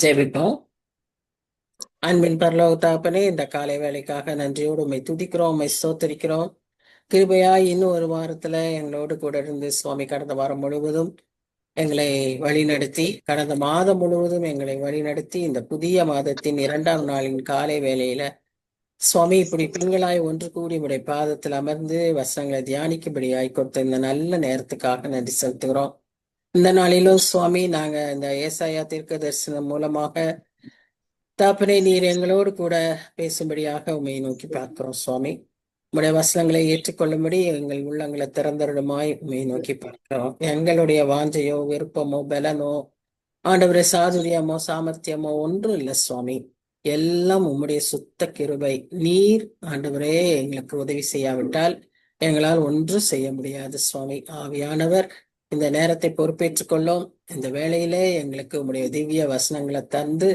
ஜெபிப்போம். அன்பின் பரலோக தகப்பனே, இந்த காலை வேளைக்காக நன்றியோடு உம்மை துதிக்கிறோம், உம்மை ஸ்தோத்தரிக்கிறோம். கிருபையாய் இன்னும் ஒரு வாரத்துல எங்களோடு கூட இருந்து சுவாமி கடந்த வாரம் முழுவதும் எங்களை வழிநடத்தி, கடந்த மாதம் முழுவதும் எங்களை வழிநடத்தி, இந்த புதிய மாதத்தின் 2ஆம் நாளின் காலை வேளையில சுவாமி இப்படி பிள்ளைகளாய் ஒன்று கூடி உடைய பாதத்தில் அமர்ந்து வசனங்களை தியானிக்கும்படியாய் கொடுத்த இந்த நல்ல நேரத்துக்காக நன்றி செலுத்துகிறோம். இந்த நாளிலும் சுவாமி நாங்க இந்த ஏசாயா தீர்க்க தரிசனம் மூலமாக தாப்பனே நீர் எங்களோடு கூட பேசும்படியாக உண்மை நோக்கி பார்க்கிறோம் சுவாமி. உடைய வசனங்களை ஏற்றுக்கொள்ளும்படி எங்கள் உள்ளங்களை திறந்தருடுமாய் உண்மை நோக்கி பார்க்கிறோம். எங்களுடைய வாஞ்சையோ விருப்பமோ பலனோ ஆண்டவரே சாதுரியமோ சாமர்த்தியமோ ஒன்றும் இல்லை சுவாமி. எல்லாம் உம்முடைய சுத்த கிருபை. நீர் ஆண்டவரே எங்களுக்கு உதவி செய்யாவிட்டால் எங்களால் ஒன்றும் செய்ய முடியாது சுவாமி. ஆவியானவர் இந்த நேரத்தை பொறுப்பேற்றுக் கொள்ளும். இந்த வேளையிலே எங்களுக்கு உம்முடைய திவ்ய வசனங்களை தந்து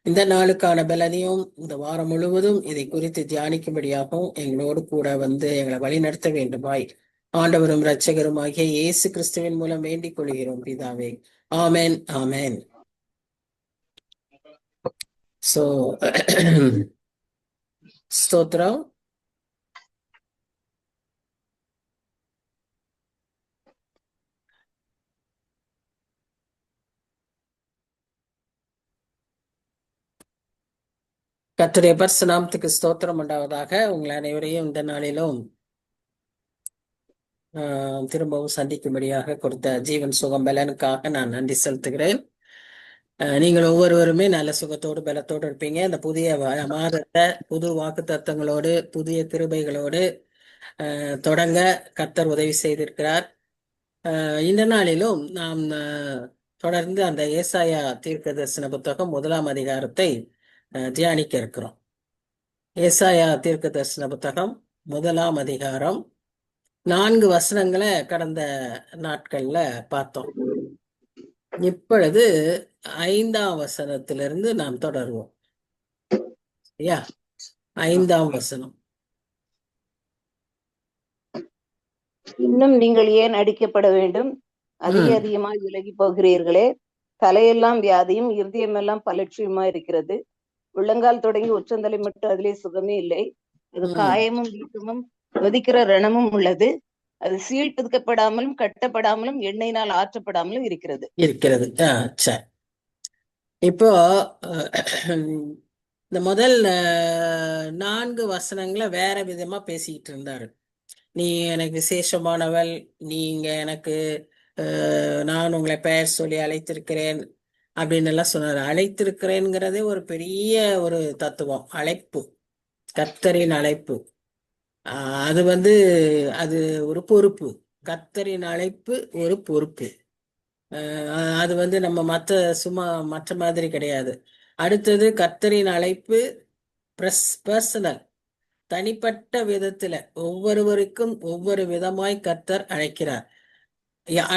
இந்த நாளுக்கான பலனையும் இந்த வாரம் முழுவதும் இதை குறித்து தியானிக்கும்படியாகவும் எங்களோடு கூட வந்து எங்களை வழிநடத்த வேண்டுமாய் ஆண்டவரும் இரட்சகரும் ஆகிய இயேசு கிறிஸ்துவின் மூலம் வேண்டிக் கொள்கிறோம் பிதாவே. ஆமென், ஆமென். சோ ஸ்தோத்திரம். கர்த்தருடைய பரிசுநாமத்துக்கு ஸ்தோத்திரம் உண்டாவதாக. உங்கள் அனைவரையும் இந்த நாளிலும் திரும்பவும் சந்திக்கும்படியாக கொடுத்த ஜீவன் சுகம் பலனுக்காக நான் நன்றி செலுத்துகிறேன். நீங்கள் ஒவ்வொருவருமே நல்ல சுகத்தோடு பலத்தோடு இருப்பீங்க. இந்த புதிய மாதத்தை புது வாக்கு தத்தங்களோடு புதிய கிருபைகளோடு தொடங்க கர்த்தர் உதவி செய்திருக்கிறார். இந்த நாளிலும் நாம் தொடர்ந்து அந்த ஏசாயா தீர்க்க தரிசன புத்தகம் 1ஆம் அதிகாரத்தை தியானிக்க இருக்கிறோம். ஏசாயா தீர்க்க தரிசன புத்தகம் 1ஆம் அதிகாரம் 4 வசனங்களை கடந்த நாட்கள்ல பார்த்தோம். இப்பொழுது 5ஆம் வசனத்திலிருந்து நாம் தொடருவோம். சரியா? 5ஆம் வசனம். இன்னும் நீங்கள் ஏன் அடிக்கப்பட வேண்டும்? அதிகமாய் விலகி போகிறீர்களே. தலையெல்லாம் வியாதியும் இருதயமெல்லாம் பலட்சியுமா இருக்கிறது. உள்ளங்கால் தொடங்கி உச்சந்தலை மட்டும் அதிலே சுகமே இல்லை. அது காயமும் வீக்கமும் கொதிக்கிற ரணமும் உள்ளது. அது சீல் பிதுக்கப்படாமலும் கட்டப்படாமலும் எண்ணெயினால் ஆற்றப்படாமலும் இருக்கிறது. சரி. இப்போ இந்த முதல் 4 வசனங்களை வேற விதமா பேசிக்கிட்டு இருந்தாரு. நீ எனக்கு விசேஷமானவள், நீங்க எனக்கு நான் உங்களை பெயர் சொல்லி அழைத்திருக்கிறேன் அப்படின்னு எல்லாம் சொன்னார். அழைத்திருக்கிறேங்கிறதே ஒரு பெரிய ஒரு தத்துவம். அழைப்பு, கர்த்தரின் அழைப்பு. அது அது ஒரு பொறுப்பு. கர்த்தரின் அழைப்பு ஒரு பொறுப்பு. அது நம்ம மற்ற மாதிரி கிடையாது. அடுத்தது கர்த்தரின் அழைப்பு பர்சனல், தனிப்பட்ட விதத்துல ஒவ்வொருவருக்கும் ஒவ்வொரு விதமாய் கர்த்தர் அழைக்கிறார்.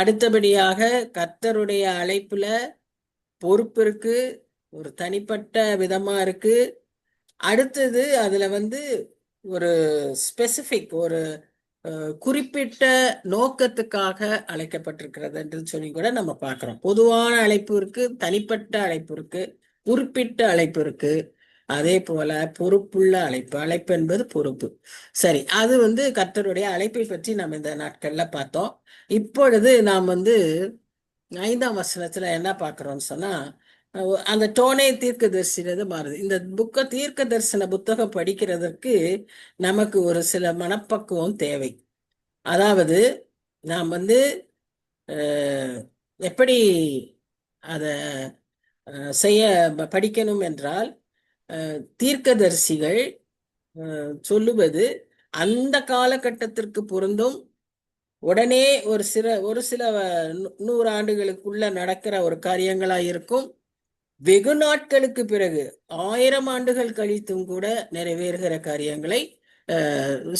அடுத்தபடியாக கர்த்தருடைய அழைப்புல பொறுப்பு இருக்கு, ஒரு தனிப்பட்ட விதமா இருக்கு. அடுத்தது அதுல ஒரு ஸ்பெசிபிக், ஒரு குறிப்பிட்ட நோக்கத்துக்காக அழைக்கப்பட்டிருக்கிறது என்று சொல்லி கூட நம்ம பார்க்கிறோம். பொதுவான அழைப்பு இருக்கு, தனிப்பட்ட அழைப்பு இருக்கு, குறிப்பிட்ட அழைப்பு இருக்கு. அதே போல பொறுப்புள்ள அழைப்பு. அழைப்பு என்பது பொறுப்பு. சரி, அது கர்த்தருடைய அழைப்பை பற்றி நம்ம இந்த நாட்கள்ல பார்த்தோம். இப்பொழுது நாம் 5ஆம் வசனத்துல என்ன பார்க்கிறோம்னு சொன்னா, அந்த டோனே தீர்க்க தரிசனது மாறுது. இந்த தீர்க்க தரிசன புத்தகம் படிக்கிறதற்கு நமக்கு ஒரு சில மனப்பக்குவம் தேவை. அதாவது நாம் எப்படி அத செய்ய படிக்கணும் என்றால், தீர்க்கதரிசிகள் சொல்லுவது அந்த காலகட்டத்திற்கு பொருந்தும். உடனே ஒரு சில 100 ஆண்டுகளுக்குள்ள நடக்கிற ஒரு காரியங்களா இருக்கும். வெகு நாட்களுக்கு பிறகு 1000 ஆண்டுகள் கழித்தும் கூட நிறைவேறுகிற காரியங்களை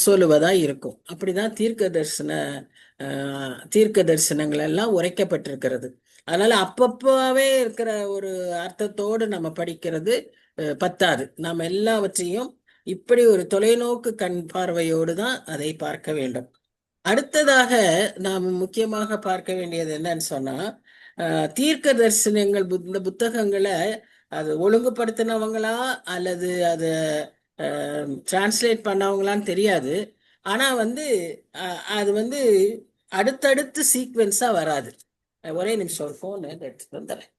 சொல்லுவதா இருக்கும். அப்படிதான் தீர்க்க தரிசனங்கள் எல்லாம் உரைக்கப்பட்டிருக்கிறது. அதனால அப்பப்பவே இருக்கிற ஒரு அர்த்தத்தோடு நம்ம படிக்கிறது பத்தாது. நாம் எல்லாவற்றையும் இப்படி ஒரு தொலைநோக்கு கண் பார்வையோடு தான் அதை பார்க்க வேண்டும். அடுத்ததாக நாம் முக்கியமாக பார்க்க வேண்டியது என்னன்னு சொன்னா, தீர்க்க தரிசனங்கள் இந்த புத்தகங்களை அது ஒழுங்குபடுத்தினவங்களா அல்லது அது டிரான்ஸ்லேட் பண்ணவங்களான்னு தெரியாது. ஆனா வந்து அது வந்து அடுத்தடுத்து சீக்வென்ஸா வராது. ஒரே நிமிஷம், ஒரு ஃபோன் எடுத்துட்டு வந்துடுறேன்.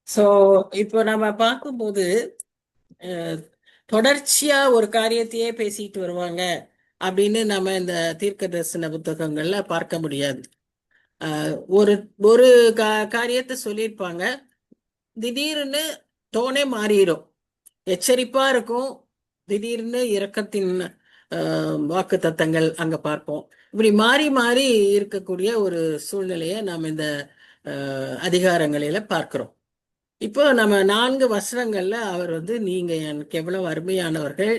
ஸோ இப்போ நம்ம பார்க்கும்போது அஹ், தொடர்ச்சியா ஒரு காரியத்தையே பேசிட்டு வருவாங்க அப்படின்னு நம்ம இந்த தீர்க்க தரிசன புத்தகங்கள்ல பார்க்க முடியாது. ஒரு ஒரு காரியத்தை சொல்லியிருப்பாங்க, திடீர்னு டோனே மாறிடும், எச்சரிப்பா இருக்கும், திடீர்னு இரக்கத்தின் வாக்கு தத்தங்கள் அங்க பார்ப்போம். இப்படி மாறி மாறி இருக்கக்கூடிய ஒரு சூழ்நிலையை நாம் இந்த அதிகாரங்களில பார்க்கிறோம். இப்போ நம்ம 4 வசனங்கள்ல அவர் வந்து, நீங்க எனக்கு எவ்வளவு அருமையானவர்கள்,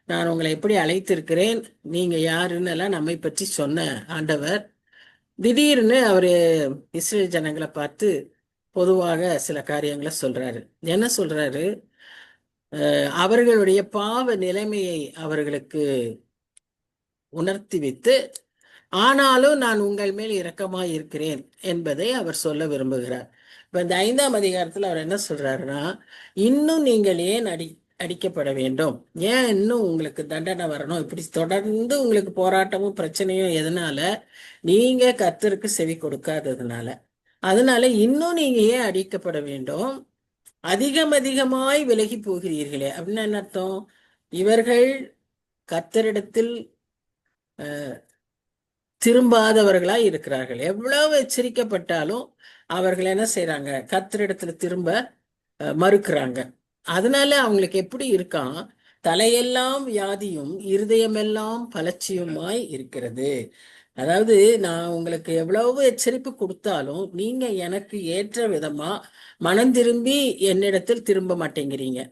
நான் உங்களை எப்படி அழைத்திருக்கிறேன், நீங்க யாருன்னு எல்லாம் நம்மை பற்றி சொன்ன ஆண்டவர், திடீர்னு அவரு இஸ்ரேல் ஜனங்களை பார்த்து பொதுவாக சில காரியங்களை சொல்றாரு. என்ன சொல்றாரு? அவர்களுடைய பாவ நிலைமையை அவர்களுக்கு உணர்த்தி வைத்து, ஆனாலும் நான் உங்கள் மேல் இரக்கமாய் இருக்கிறேன் என்பதை அவர் சொல்ல விரும்புகிறார். இப்ப இந்த 5ஆம் அதிகாரத்துல அவர் என்ன சொல்றாருன்னா, இன்னும் நீங்கள் ஏன் அடிக்கப்பட வேண்டும், ஏன் இன்னும் உங்களுக்கு தண்டனை வரணும், இப்படி தொடர்ந்து உங்களுக்கு போராட்டமும் பிரச்சனையும் எதனால, நீங்க கர்த்தருக்கு செவி கொடுக்காததுனால. அதனால இன்னும் நீங்க ஏன் அடிக்கப்பட வேண்டும், அதிகம் அதிகமாய் விலகி போகிறீர்களே அப்படின்னு என்ன அர்த்தம்? இவர்கள் கர்த்தரிடத்தில் திரும்பாதவர்களாய் இருக்கிறார்கள். எவ்வளவு எச்சரிக்கப்பட்டாலும் அவர்கள் என்ன செய்யறாங்க? கர்த்தரிடத்துல திரும்ப மறுக்கிறாங்க. அதனால அவங்களுக்கு எப்படி இருக்கான்? தலையெல்லாம் வியாதியும் இருதயமெல்லாம் பலட்சியுமாய் இருக்கிறது. அதாவது, நான் உங்களுக்கு எவ்வளவு எச்சரிப்பு கொடுத்தாலும் நீங்க எனக்கு ஏற்ற விதமா மனம் திரும்பி என்னிடத்தில் திரும்ப மாட்டேங்கிறீங்க.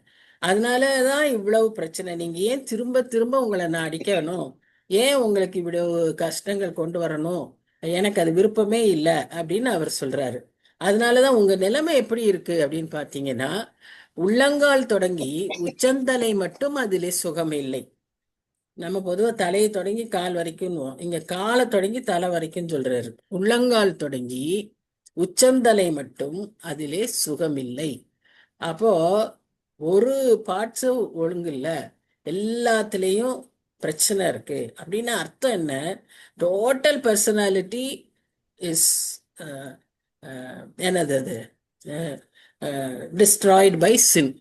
அதனாலதான் இவ்வளவு பிரச்சனை. நீங்க ஏன் திரும்ப திரும்ப உங்களை நான் அடிக்கணும், ஏன் உங்களுக்கு இவ்வளவு கஷ்டங்கள் கொண்டு வரணும், எனக்கு அது விருப்பமே இல்லை அப்படின்னு அவர் சொல்றாரு. அதனாலதான் உங்க நிலைமை எப்படி இருக்கு அப்படின்னு பாத்தீங்கன்னா, உள்ளங்கால் தொடங்கி உச்சந்தலை மட்டும் அதிலே சுகம் இல்லை. நம்ம பொதுவா தலையை தொடங்கி கால் வரைக்கும், இங்க காலை தொடங்கி தலை வரைக்கும் சொல்றாரு. உள்ளங்கால் தொடங்கி உச்சந்தலை மட்டும் அதிலே சுகமில்லை. அப்போ ஒரு பார்ட்ஸும் ஒழுங்கு இல்ல, எல்லாத்துலேயும் பிரச்சனை இருக்கு அப்படின்னு அர்த்தம் என்ன? டோட்டல் பர்சனாலிட்டி இஸ் என்னது அது, டிஸ்ட்ராய்டு பை சின்.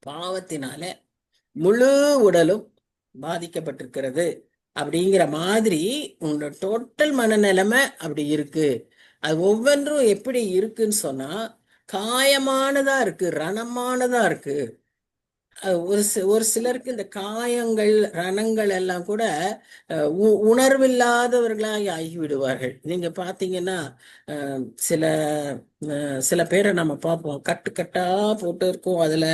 பாவத்தினால முழு உடலும் பாதிக்கப்பட்டிருக்கிறது அப்படிங்கிற மாதிரி உங்களோட டோட்டல் மனநிலைமை அப்படி இருக்கு. அது ஒவ்வொன்றும் எப்படி இருக்குன்னு சொன்னா, காயமானதா இருக்கு, ரணமானதா இருக்கு. ஒரு சிலருக்கு இந்த காயங்கள் ரணங்கள் எல்லாம் கூட உணர்வில்லாதவர்களாய் ஆகிவிடுவார்கள். நீங்க பாத்தீங்கன்னா சில சில பேரை நம்ம பார்ப்போம், கட்டு கட்டா போட்டு இருக்கும், அதுல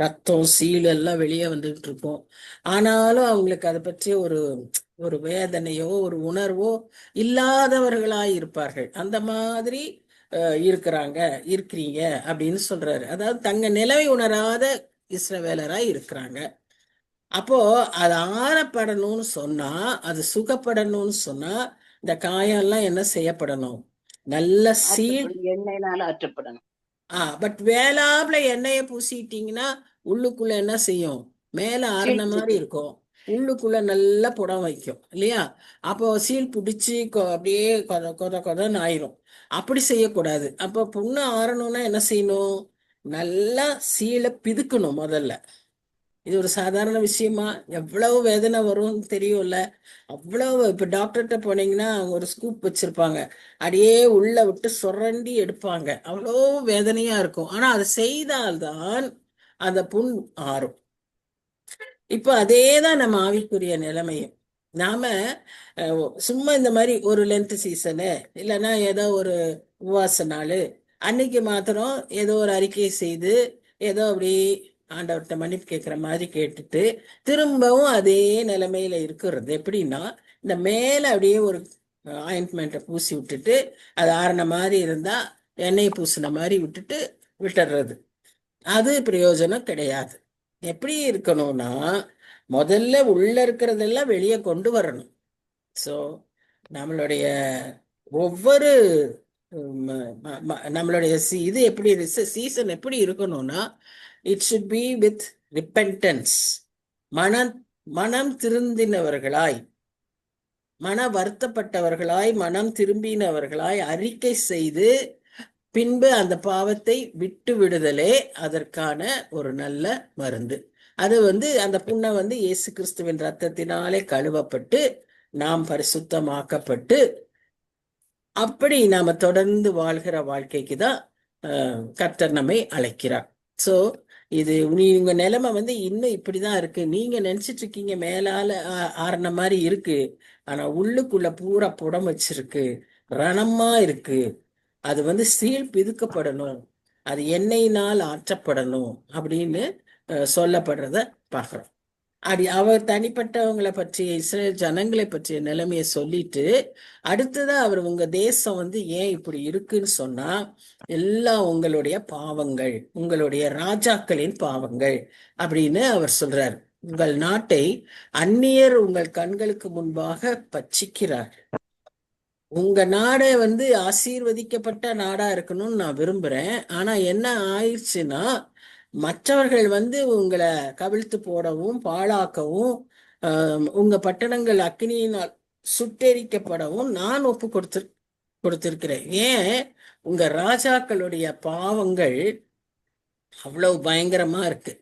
ரத்தம் சீல் எல்லாம் வெளியே வந்துகிட்டு இருக்கும். ஆனாலும் அவங்களுக்கு அதை பற்றி ஒரு ஒரு வேதனையோ ஒரு உணர்வோ இல்லாதவர்களாய் இருப்பார்கள். அந்த மாதிரி இருக்கிறீங்க அப்படின்னு சொல்றாரு. அதாவது தங்க நிலைமை உணராத இஸ்ரவேலராய் இருக்கிறாங்க. அப்போ அது ஆறப்படணும்னு சொன்னா, அது சுகப்படணும்னு சொன்னா, இந்த காயம் எல்லாம் என்ன செய்யப்படணும்? நல்ல சீல் எண்ணெயினால ஆற்றப்படணும். பட் வேளாப்ல எண்ணெயை பூசிட்டீங்கன்னா உள்ளுக்குள்ள என்ன செய்யும்? மேல ஆறுன மாதிரி இருக்கும், உள்ளுக்குள்ள நல்லா புடம் வைக்கும் இல்லையா? அப்போ சீல் பிடிச்சி அப்படியே கொதன்னு ஆயிரும். அப்படி செய்யக்கூடாது. அப்போ புண்ணு ஆறணும்னா என்ன செய்யணும்? நல்லா சீலை பிதுக்கணும் முதல்ல. இது ஒரு சாதாரண விஷயமா? எவ்வளவு வேதனை வரும்னு தெரியும்ல. அவ்வளவு இப்ப டாக்டர்கிட்ட போனீங்கன்னா அவங்க ஒரு ஸ்கூப் வச்சிருப்பாங்க, அப்படியே உள்ள விட்டு சுரண்டி எடுப்பாங்க. அவ்வளோ வேதனையா இருக்கும். ஆனா அதை செய்தால்தான் அந்த புண் ஆறும். இப்ப அதேதான் நம்ம ஆவிக்குரிய நிலைமையும். நாம சும்மா இந்த மாதிரி ஒரு லென்த் சீசனு, இல்லைன்னா ஏதோ ஒரு உபவாச நாள் அன்னைக்கு மாத்திரம் ஏதோ ஒரு அறிக்கை செய்து ஏதோ அப்படி ஆண்டவர்கிட்ட மன்னிப்பு கேட்குற மாதிரி கேட்டுட்டு திரும்பவும் அதே நிலைமையில இருக்கிறது. எப்படின்னா, இந்த மேல அப்படியே ஒரு ஆயின்மெண்ட்டை பூசி விட்டுட்டு அது ஆறின மாதிரி இருந்தா எண்ணெய் பூசின மாதிரி விட்டுட்டு விட்டுறது. அது பிரயோஜனம் கிடையாது. எப்படி இருக்கணும்னா, முதல்ல உள்ள இருக்கிறதெல்லாம் வெளியே கொண்டு வரணும். ஸோ நம்மளுடைய ஒவ்வொரு நம்மளுடைய இது எப்படி சீசன் எப்படி இருக்கணும்னா, it should be with repentance. மனம் மனம் திருந்தினவர்களாய், மன வருத்தப்பட்டவர்களாய், மனம் திரும்பினவர்களாய் அறிக்கை செய்து பின்பு அந்த பாவத்தை விட்டு விடுதலே அதற்கான ஒரு நல்ல மருந்து. அது அந்த புண்ணை இயேசு கிறிஸ்துவின் ரத்தத்தினாலே கழுவப்பட்டு நாம் பரிசுத்தமாக்கப்பட்டு அப்படி நாம தொடர்ந்து வாழ்கிற வாழ்க்கைக்கு தான் கர்த்தர் நம்மை அழைக்கிறார். ஸோ இது உங்க நிலைமை இன்னும் இப்படிதான் இருக்கு. நீங்க நினைச்சிட்டு இருக்கீங்க மேலால ஆறின மாதிரி இருக்கு, ஆனா உள்ளுக்குள்ள பூரா புடம் வச்சிருக்கு, ரணமா இருக்கு. அது சீல் பிதுக்கப்படணும், அது எண்ணெயினால் ஆற்றப்படணும் அப்படின்னு சொல்லப்படுறத பார்க்கிறோம். அவர் தனிப்பட்டவங்களை பற்றிய இஸ்ரேல் ஜனங்களை பற்றிய நிலைமையை சொல்லிட்டு அடுத்ததான் அவர் உங்க தேசம் ஏன் இப்படி இருக்குன்னு சொன்னா, எல்லாம் உங்களுடைய பாவங்கள், உங்களுடைய ராஜாக்களின் பாவங்கள் அப்படின்னு அவர் சொல்றார். உங்கள் நாட்டை அந்நியர் உங்கள் கண்களுக்கு முன்பாக பட்சிக்கிறார். உங்க நாடை ஆசீர்வதிக்கப்பட்ட நாடா இருக்கணும்னு நான் விரும்புறேன். ஆனா என்ன ஆயிடுச்சுன்னா, மற்றவர்கள் உங்களை கவிழ்த்து போடவும் பாழாக்கவும் உங்க பட்டணங்கள் அக்னியினால் சுட்டெரிக்கப்படவும் நான் ஒப்பு கொடுத்திருக்கிறேன். ஏன்? உங்க ராஜாக்களுடைய பாவங்கள் அவ்வளவு பயங்கரமா இருக்கு.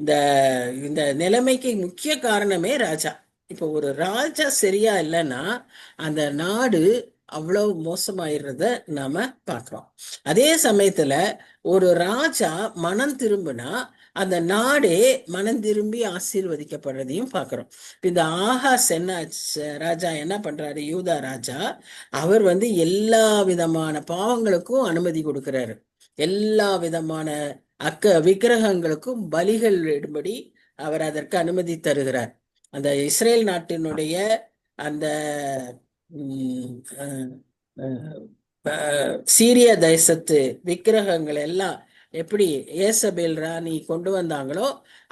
இந்த இந்த நிலைமைக்கு முக்கிய காரணமே ராஜா. இப்போ ஒரு ராஜா சரியா இல்லைன்னா அந்த நாடு அவ்வளவு மோசமாயிடுறத நாம பார்க்கிறோம். அதே சமயத்துல ஒரு ராஜா மனம் திரும்பினா அந்த நாடே மனம் திரும்பி ஆசீர்வதிக்கப்படுறதையும் பார்க்கிறோம். இந்த ஆகாஸ் ராஜா என்ன பண்றாரு? யூதா ராஜா, அவர் எல்லா விதமான பாவங்களுக்கும் அனுமதி கொடுக்கிறாரு. எல்லா விதமான விக்கிரகங்களுக்கும் பலிகள் இடும்படி அவர் அதற்கு அனுமதி தருகிறார். அந்த இஸ்ரேல் நாட்டினுடைய அந்த சீரிய தேசத்து விக்கிரகங்கள் எல்லாம் எப்படி ஏசபேல் ராணி கொண்டு வந்தாங்களோ,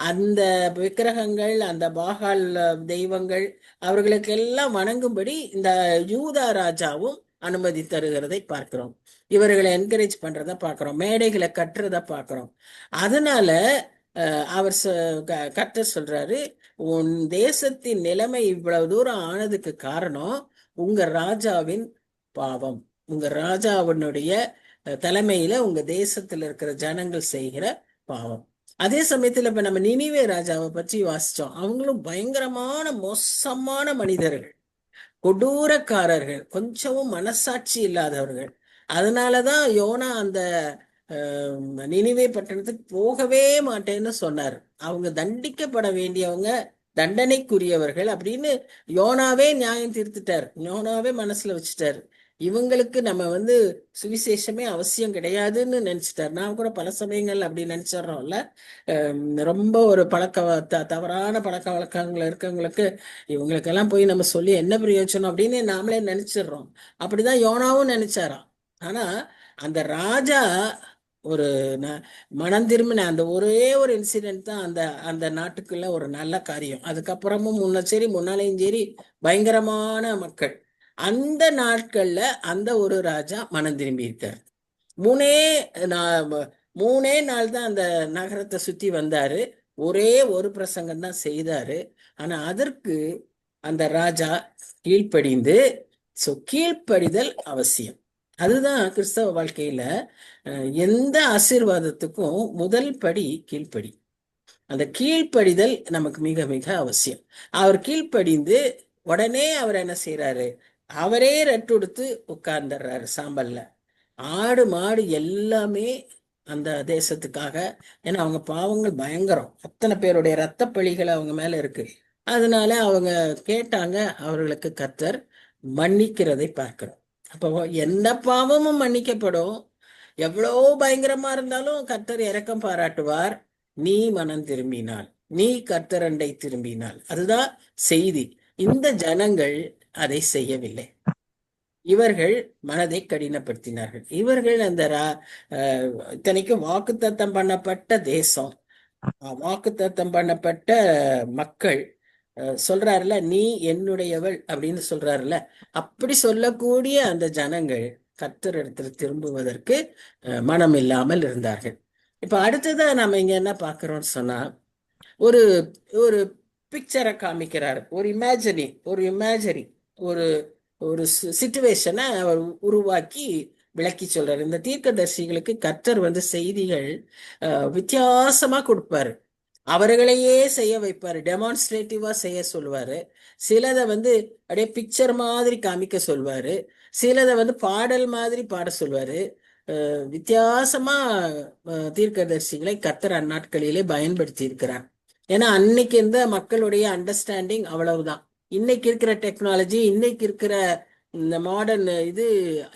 அந்த விக்கிரகங்கள், அந்த பாகால் தெய்வங்கள் அவர்களுக்கெல்லாம் வணங்கும்படி இந்த யூதா ராஜாவும் அனுமதி தருகிறதை பார்க்கிறோம். இவர்களை என்கரேஜ் பண்றத பார்க்கிறோம், மேடைகளை கட்டுறத பார்க்கிறோம். அதனால அவர் கர்த்தர் சொல்றாரு, உன் தேசத்தின் நிலைமை இவ்வளவு தூரம் ஆனதுக்கு காரணம் உங்க ராஜாவின் பாவம், உங்க ராஜாவினுடைய தலைமையில உங்க தேசத்துல இருக்கிற ஜனங்கள் செய்கிற பாவம். அதே சமயத்துல இப்ப நம்ம நினிவே ராஜாவை பற்றி வாசிச்சோம். அவங்களும் பயங்கரமான மோசமான மனிதர்கள், கொடூரக்காரர்கள், கொஞ்சமும் மனசாட்சி இல்லாதவர்கள். அதனாலதான் யோனா அந்த நினிவே பட்டணத்துக்கு போகவே மாட்டேன்னு சொன்னார். அவங்க தண்டிக்கப்பட வேண்டியவங்க, தண்டனைக்குரியவர்கள் அப்படின்னு யோனாவே நியாயம் தீர்த்துட்டார். யோனாவே மனசுல வச்சுட்டாரு. இவங்களுக்கு நம்ம சுவிசேஷமே அவசியம் கிடையாதுன்னு நினைச்சிட்டார். நான் கூட பல சமயங்கள் அப்படி நினைச்சிடறோம்ல. ரொம்ப ஒரு தவறான பழக்க வழக்கங்கள் இருக்கவங்களுக்கு இவங்களுக்கெல்லாம் போய் நம்ம சொல்லி என்ன பிரயோஜனம் அப்படின்னு நாமளே நினைச்சிடுறோம். அப்படிதான் யோனாவும் நினைச்சாராம். ஆனா அந்த ராஜா ஒரு மனம் திரும்பின அந்த ஒரே ஒரு இன்சிடென்ட் தான் அந்த அந்த நாட்டுக்குள்ள ஒரு நல்ல காரியம். அதுக்கப்புறமும் முன்னாலேயும் சரி பயங்கரமான மக்கள். அந்த நாட்கள்ல அந்த ஒரு ராஜா மனம் திரும்பி இருக்கார். மூணே நாள் தான் அந்த நகரத்தை சுத்தி வந்தாரு. ஒரே ஒரு பிரசங்கம் தான் செய்தாரு. ஆனா அதற்கு அந்த ராஜா கீழ்ப்படிந்து, கீழ்ப்படிதல் அவசியம். அதுதான் கிறிஸ்தவ வாழ்க்கையில எந்த ஆசீர்வாதத்துக்கும் முதல் படி கீழ்ப்படி. அந்த கீழ்ப்படிதல் நமக்கு மிக மிக அவசியம். அவர் கீழ்ப்படிந்து உடனே அவர் என்ன செய்யறாரு? அவரே ரெட்டுடுத்து உட்கார்ந்துடுறாரு சாம்பல்ல. ஆடு மாடு எல்லாமே அந்த தேசத்துக்காக, ஏன்னா அவங்க பாவங்கள் பயங்கரம், அத்தனை பேருடைய இரத்த பழிகள் அவங்க மேல இருக்கு. அதனால அவங்க கேட்டாங்க, அவர்களுக்கு கர்த்தர் மன்னிக்கிறதை பார்க்கிறோம். அப்போ எந்த பாவமும் மன்னிக்கப்படும். எவ்வளோ பயங்கரமா இருந்தாலும் கர்த்தர் இரக்கம் பாராட்டுவார். நீ மனம் திரும்பினால், நீ கர்த்தரண்டை திரும்பினால். அதுதான் செய்தி. இந்த ஜனங்கள் அதை செய்யவில்லை. இவர்கள் மனதை கடினப்படுத்தினார்கள். இவர்கள் அந்த இத்தனைக்கும் வாக்குத்தத்தம் பண்ணப்பட்ட தேசம், வாக்குத்தத்தம் பண்ணப்பட்ட மக்கள். சொல்றாருல, நீ என்னுடையவள் அப்படின்னு சொல்றாருல, அப்படி சொல்லக்கூடிய அந்த ஜனங்கள் கர்த்தரிடத்தில் திரும்புவதற்கு மனம் இல்லாமல் இருந்தார்கள். இப்ப அடுத்ததா நாம இங்க என்ன பார்க்கிறோம்னு சொன்னா, ஒரு ஒரு பிக்சரை காமிக்கிறார். ஒரு இமேஜரி ஒரு ஒரு சிச்சுவேஷனை அவர் உருவாக்கி விளக்கி சொல்றாரு. இந்த தீர்க்கதரிசிகளுக்கு கர்த்தர் செய்திகள் வித்தியாசமா கொடுப்பாரு. அவர்களையே செய்ய வைப்பாரு, டெமான்ஸ்ட்ரேட்டிவா செய்ய சொல்லுவாரு. சிலதை அப்படியே பிக்சர் மாதிரி காமிக்க சொல்வாரு. சிலதை பாடல் மாதிரி பாட சொல்வாரு. வித்தியாசமா தீர்க்கதரிசிகளை கர்த்தர் அந்நாட்களிலே பயன்படுத்தி இருக்கிறார். ஏன்னா அன்னைக்கு இருந்த மக்களுடைய அண்டர்ஸ்டாண்டிங் அவ்வளவுதான். இன்னைக்கு இருக்கிற டெக்னாலஜி, இன்னைக்கு இருக்கிற இந்த மாடர்ன்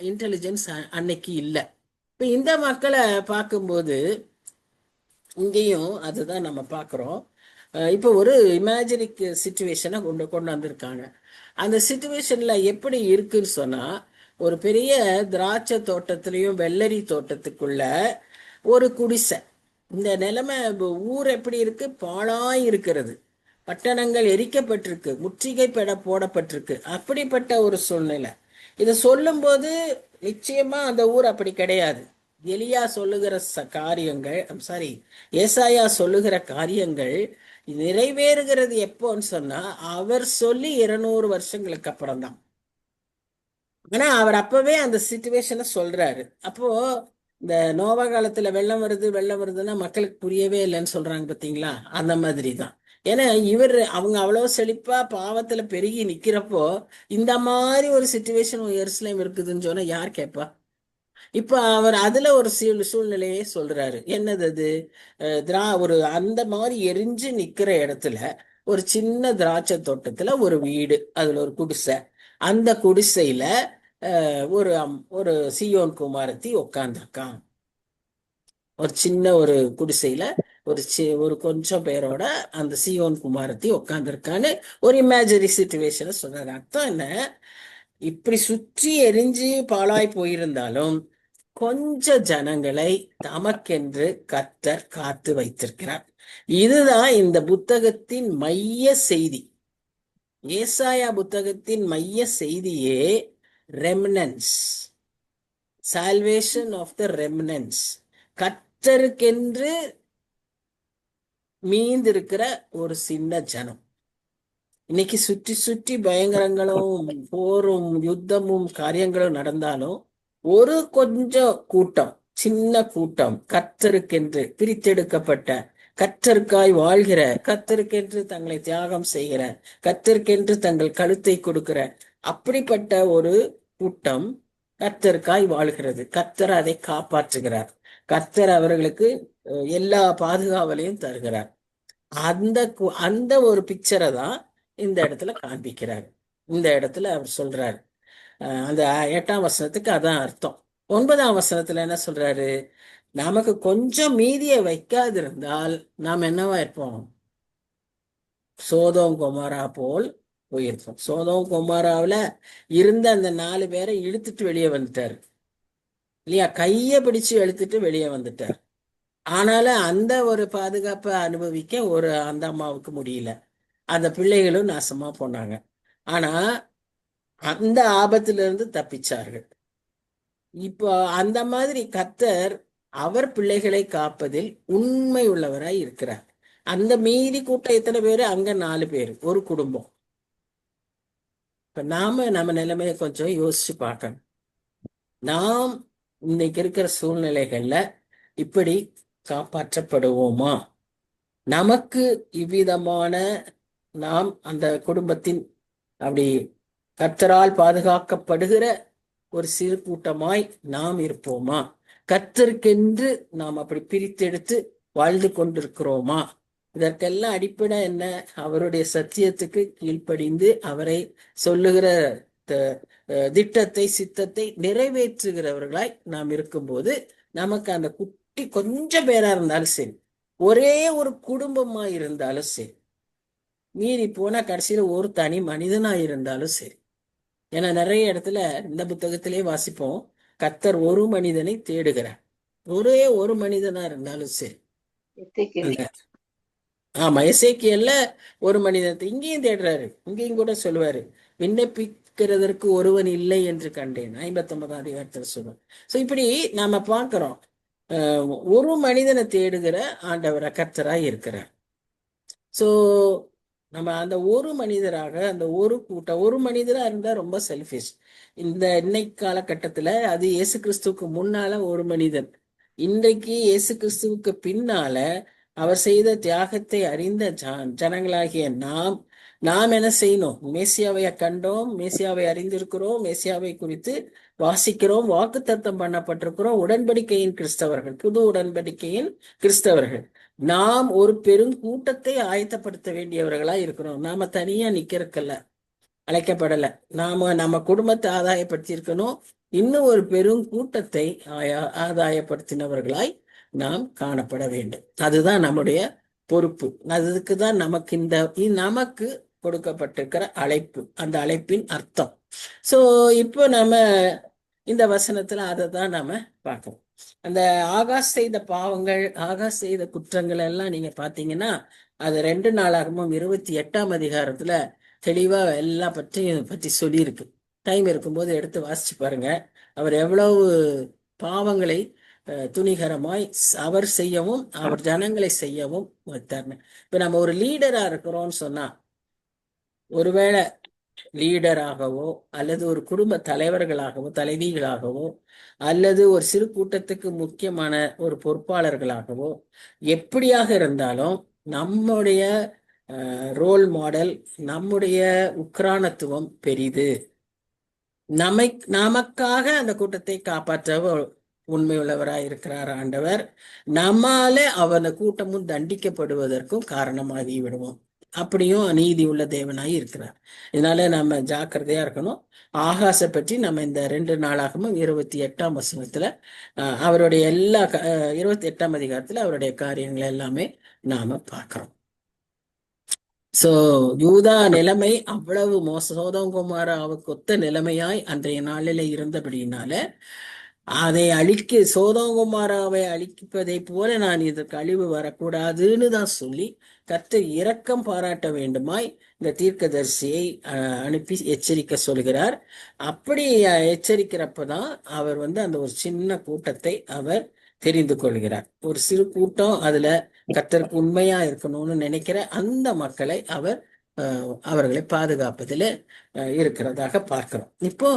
இன்டெலிஜென்ஸ் அன்னைக்கு இல்லை. இப்போ இந்த மக்களை பார்க்கும்போது இங்கேயும் அதுதான் நம்ம பார்க்குறோம். இப்போ ஒரு இமேஜினிக் சிச்சுவேஷனை கொண்டு கொண்டு வந்திருக்காங்க. அந்த சிச்சுவேஷன்ல எப்படி இருக்குன்னு சொன்னா, ஒரு பெரிய திராட்சை தோட்டத்திலையும் வெள்ளரி தோட்டத்துக்குள்ள ஒரு குடிசை. இந்த நிலைமை ஊர் எப்படி இருக்கு? பாழாய் இருக்கிறது. பட்டணங்கள் எரிக்கப்பட்டிருக்கு, முற்றுகை போடப்பட்டிருக்கு. அப்படிப்பட்ட ஒரு சூழ்நிலை. இதை சொல்லும்போது நிச்சயமா அந்த ஊர் அப்படி கிடையாது. எலியா சொல்லுகிற காரியங்கள், சாரி, ஏசாயா சொல்லுகிற காரியங்கள் நிறைவேறுகிறது எப்போன்னு சொன்னா, அவர் சொல்லி 200 வருஷங்களுக்கு அப்புறம் தான். ஆனா அவர் அப்பவே அந்த சிச்சுவேஷனை சொல்றாரு. அப்போ இந்த நோவா காலத்துல வெள்ளம் வருது வெள்ளம் வருதுன்னா மக்களுக்கு புரியவே இல்லைன்னு சொல்றாங்க பாத்தீங்களா? அந்த மாதிரி தான். ஏன்னா அவங்க அவ்வளவு செழிப்பா பாவத்துல பெருகி நிக்கிறப்போ இந்த மாதிரி ஒரு சிச்சுவேஷன் எருசலேம் இருக்குதுன்னு சொன்னா யார் கேட்பா? இப்ப அவர் அதுல ஒரு சூழ்நிலையே சொல்றாரு. என்னது அது? ஒரு அந்த மாதிரி எரிஞ்சு நிக்கிற இடத்துல ஒரு சின்ன திராட்சை தோட்டத்துல ஒரு வீடு, அதுல ஒரு குடிசை. அந்த குடிசையில ஒரு ஒரு சீயோன் குமாரத்தி உட்கார்ந்துருக்கான். ஒரு சின்ன ஒரு குடிசையில ஒரு கொஞ்சம் பேரோட அந்த சீயோன் குமாரத்தி உட்கார்ந்துருக்கான்னு ஒரு இமேஜரி சிச்சுவேஷனை சொல்றாரு. அர்த்தம் என்ன? இப்படி சுற்றி எரிஞ்சு பாழாய் போயிருந்தாலும் கொஞ்ச ஜனங்களை தமக்கென்று கர்த்தர் காத்து வைத்திருக்கிறார். இதுதான் இந்த புத்தகத்தின் மைய செய்தி. ஏசாயா புத்தகத்தின் மைய செய்தியே remnants, salvation of the remnants. கர்த்தருக்கென்று மீந்திருக்கிற ஒரு சின்ன ஜனம். இன்னைக்கு சுற்றி சுற்றி பயங்கரங்களும் போரும் யுத்தமும் காரியங்களும் நடந்தாலும் ஒரு கொஞ்சம் கூட்டம், சின்ன கூட்டம், கர்த்தருக்கென்று பிரித்தெடுக்கப்பட்ட, கர்த்தருக்காய் வாழ்கிற, கர்த்தருக்கென்று தங்களை தியாகம் செய்கிற, கர்த்தருக்கென்று தங்கள் கழுத்தை கொடுக்கிற அப்படிப்பட்ட ஒரு கூட்டம் கர்த்தருக்காய் வாழ்கிறது. கர்த்தர் அதை காப்பாற்றுகிறார். கர்த்தர் அவர்களுக்கு எல்லா பாதுகாவலையும் தருகிறார். அந்த அந்த ஒரு பிக்சரை தான் இந்த இடத்துல காண்பிக்கிறார். இந்த இடத்துல அவர் சொல்றாரு. அந்த 8ஆம் வசனத்துக்கு அதான் அர்த்தம். 9ஆம் வசனத்துல என்ன சொல்றாரு? நமக்கு கொஞ்சம் மீதியை வைக்காதிருந்தால் நாம் என்னவா இருப்போம்? சோதோம் கொமாரா போல் போயிருப்போம். சோதோம் கொமாராவில் இருந்த அந்த 4 பேரை இழுத்துட்டு வெளியே வந்துட்டார் இல்லையா? கையை பிடிச்சு இழுத்துட்டு வெளியே வந்துட்டார். ஆனாலும் அந்த ஒரு பாதுகாப்பை அனுபவிக்க அந்த அம்மாவுக்கு முடியல. அந்த பிள்ளைகளும் நாசமா போனாங்க. ஆனா அந்த ஆபத்திலிருந்து தப்பிச்சார்கள். இப்போ அந்த மாதிரி கர்த்தர் அவர் பிள்ளைகளை காப்பதில் உண்மை உள்ளவராய் இருக்கிறார். அந்த மீதி கூட்டம் எத்தனை பேரு? அங்க 4 பேரு, ஒரு குடும்பம். இப்ப நாம நம்ம நிலைமையை கொஞ்சம் யோசிச்சு பார்க்கணும். நாம் இன்னைக்கு இருக்கிற சூழ்நிலைகள்ல இப்படி காப்பாற்றப்படுவோமா? நமக்கு இவ்விதமான நாம் அந்த குடும்பத்தின் அப்படி கர்த்தரால் பாதுகாக்கப்படுகிற ஒரு சிறு கூட்டமாய் நாம் இருப்போமா? கர்த்தருக்கென்று நாம் அப்படி பிரித்தெடுத்து வாழ்ந்து கொண்டிருக்கிறோமா? இதற்கெல்லாம் அடிப்படை என்ன? அவருடைய சத்தியத்துக்கு கீழ்ப்படிந்து அவரை சொல்லுகிற திட்டத்தை, சித்தத்தை நிறைவேற்றுகிறவர்களாய் நாம் இருக்கும்போது நமக்கு அந்த குட்டி கொஞ்சம் பேரா இருந்தாலும் சரி, ஒரே ஒரு குடும்பமா இருந்தாலும் சரி, மீறி போனா கடைசியில ஒரு தனி மனிதனா இருந்தாலும் சரி. ஏன்னா நிறைய இடத்துல இந்த புத்தகத்திலே வாசிப்போம், கர்த்தர் ஒரு மனிதனை தேடுகிறார். ஒரே ஒரு மனிதனா இருந்தாலும் சரி. எசேக்கியேல். ஆமா, எசேக்கியேல்ல ஒரு மனிதத்தை இங்கேயும் தேடுறாரு. இங்கேயும் கூட சொல்லுவாரு, விண்ணப்பிக்கிறதற்கு ஒருவன் இல்லை என்று கண்டேன், 59ஆம் அதிகாரத்துல சொல்லுவார். சோ இப்படி நாம பார்க்கிறோம், ஒரு மனிதனை தேடுகிற ஆண்டவர் கர்த்தராய் இருக்கிறார். சோ நம்ம அந்த ஒரு மனிதராக, அந்த ஒரு கூட்டம், ஒரு மனிதரா இருந்தா ரொம்ப செல்ஃபிஷ். இந்த இன்னைக்கு காலகட்டத்துல அது இயேசு கிறிஸ்துவுக்கு முன்னால ஒரு மனிதன், இன்றைக்கு இயேசு கிறிஸ்துவுக்கு பின்னால அவர் செய்த தியாகத்தை அறிந்த ஜனங்களாகிய நாம் நாம் என்ன செய்யணும்? மேசியாவை கண்டோம், மேசியாவை அறிந்திருக்கிறோம், மேசியாவை குறித்து வாசிக்கிறோம், வாக்குத்தத்தம் பண்ணப்பட்டிருக்கிறோம், உடன்படிக்கையின் கிறிஸ்தவர்கள், புது உடன்படிக்கையின் கிறிஸ்தவர்கள். நாம் ஒரு பெருங்கூட்டத்தை ஆயத்தப்படுத்த வேண்டியவர்களா இருக்கிறோம். நாம தனியா நிக்கிறதுக்கல்ல, அழைக்கப்படல. நாம நம்ம குடும்பத்தை ஆதாயப்படுத்தி இருக்கணும், இன்னும் ஒரு பெருங்கூட்டத்தை ஆதாயப்படுத்தினவர்களாய் நாம் காணப்பட வேண்டும். அதுதான் நம்முடைய பொறுப்பு. அதுக்குதான் நமக்கு நமக்கு கொடுக்கப்பட்டிருக்கிற அழைப்பு, அந்த அழைப்பின் அர்த்தம். சோ இப்போ நம்ம இந்த வசனத்துல அதை தான் நாம பார்க்கணும். அந்த ஆகாஷ் செய்த பாவங்கள், ஆகாஷ் செய்த குற்றங்கள் எல்லாம் நீங்க பாத்தீங்கன்னா அது 2 நாளாகமும் 28ஆம் அதிகாரத்துல தெளிவா எல்லா பற்றி சொல்லியிருக்கு. டைம் இருக்கும்போது எடுத்து வாசிச்சு பாருங்க. அவர் எவ்வளவு பாவங்களை துணிகரமாய் அவர் செய்யவும் அவர் ஜனங்களை செய்யவும் வைத்தார். இப்ப நம்ம ஒரு லீடரா இருக்கிறோம்னு சொன்னா, ஒருவேளை லீடராகவோ அல்லது ஒரு குடும்ப தலைவர்களாகவோ தலைவிகளாகவோ அல்லது ஒரு சிறு கூட்டத்துக்கு முக்கியமான ஒரு பொறுப்பாளர்களாகவோ எப்படியாக இருந்தாலும் நம்முடைய ரோல் மாடல், நம்முடைய உக்ரானத்துவம் பெரிது. நமக்காக அந்த கூட்டத்தை காப்பாற்ற உண்மையுள்ளவராய் இருக்கிறார் ஆண்டவர். நம்மால அந்த கூட்டமும் தண்டிக்கப்படுவதற்கும் காரணமாகி விடுவோம். அப்படியும் அநீதி உள்ள தேவனாய் இருக்கிறார். இதனால நம்ம ஜாக்கிரதையா இருக்கணும். ஆகாச பற்றி நம்ம இந்த 2 நாளாகவும் 28ஆம் வசனத்துல அவருடைய எல்லா 28ஆம் அதிகாரத்துல அவருடைய காரியங்கள் எல்லாமே நாம பார்க்கிறோம். சோ யூதா நிலைமை அவ்வளவு சோதோம் கொமோராவுக்கு ஒத்த நிலைமையாய் அன்றைய நாளில இருந்தபடியினால அதை சோதோம் கொமோராவை அழிப்பதை போல நான் இதற்கு அழிவு வரக்கூடாதுன்னு தான் சொல்லி கர்த்தர் இரக்கம் பாராட்ட வேண்டுமாய் இந்த தீர்க்கதரிசியை அனுப்பி எச்சரிக்க சொல்கிறார். அப்படி எச்சரிக்கிறப்பதான் அவர் அந்த ஒரு சின்ன கூட்டத்தை அவர் தெரிந்து கொள்கிறார். ஒரு சிறு கூட்டம், அதுல கர்த்தருக்கு உண்மையா இருக்கணும்னு நினைக்கிற அந்த மக்களை அவர்களை பாதுகாப்பதில் இருக்கிறதாக பார்க்கிறோம். இப்போ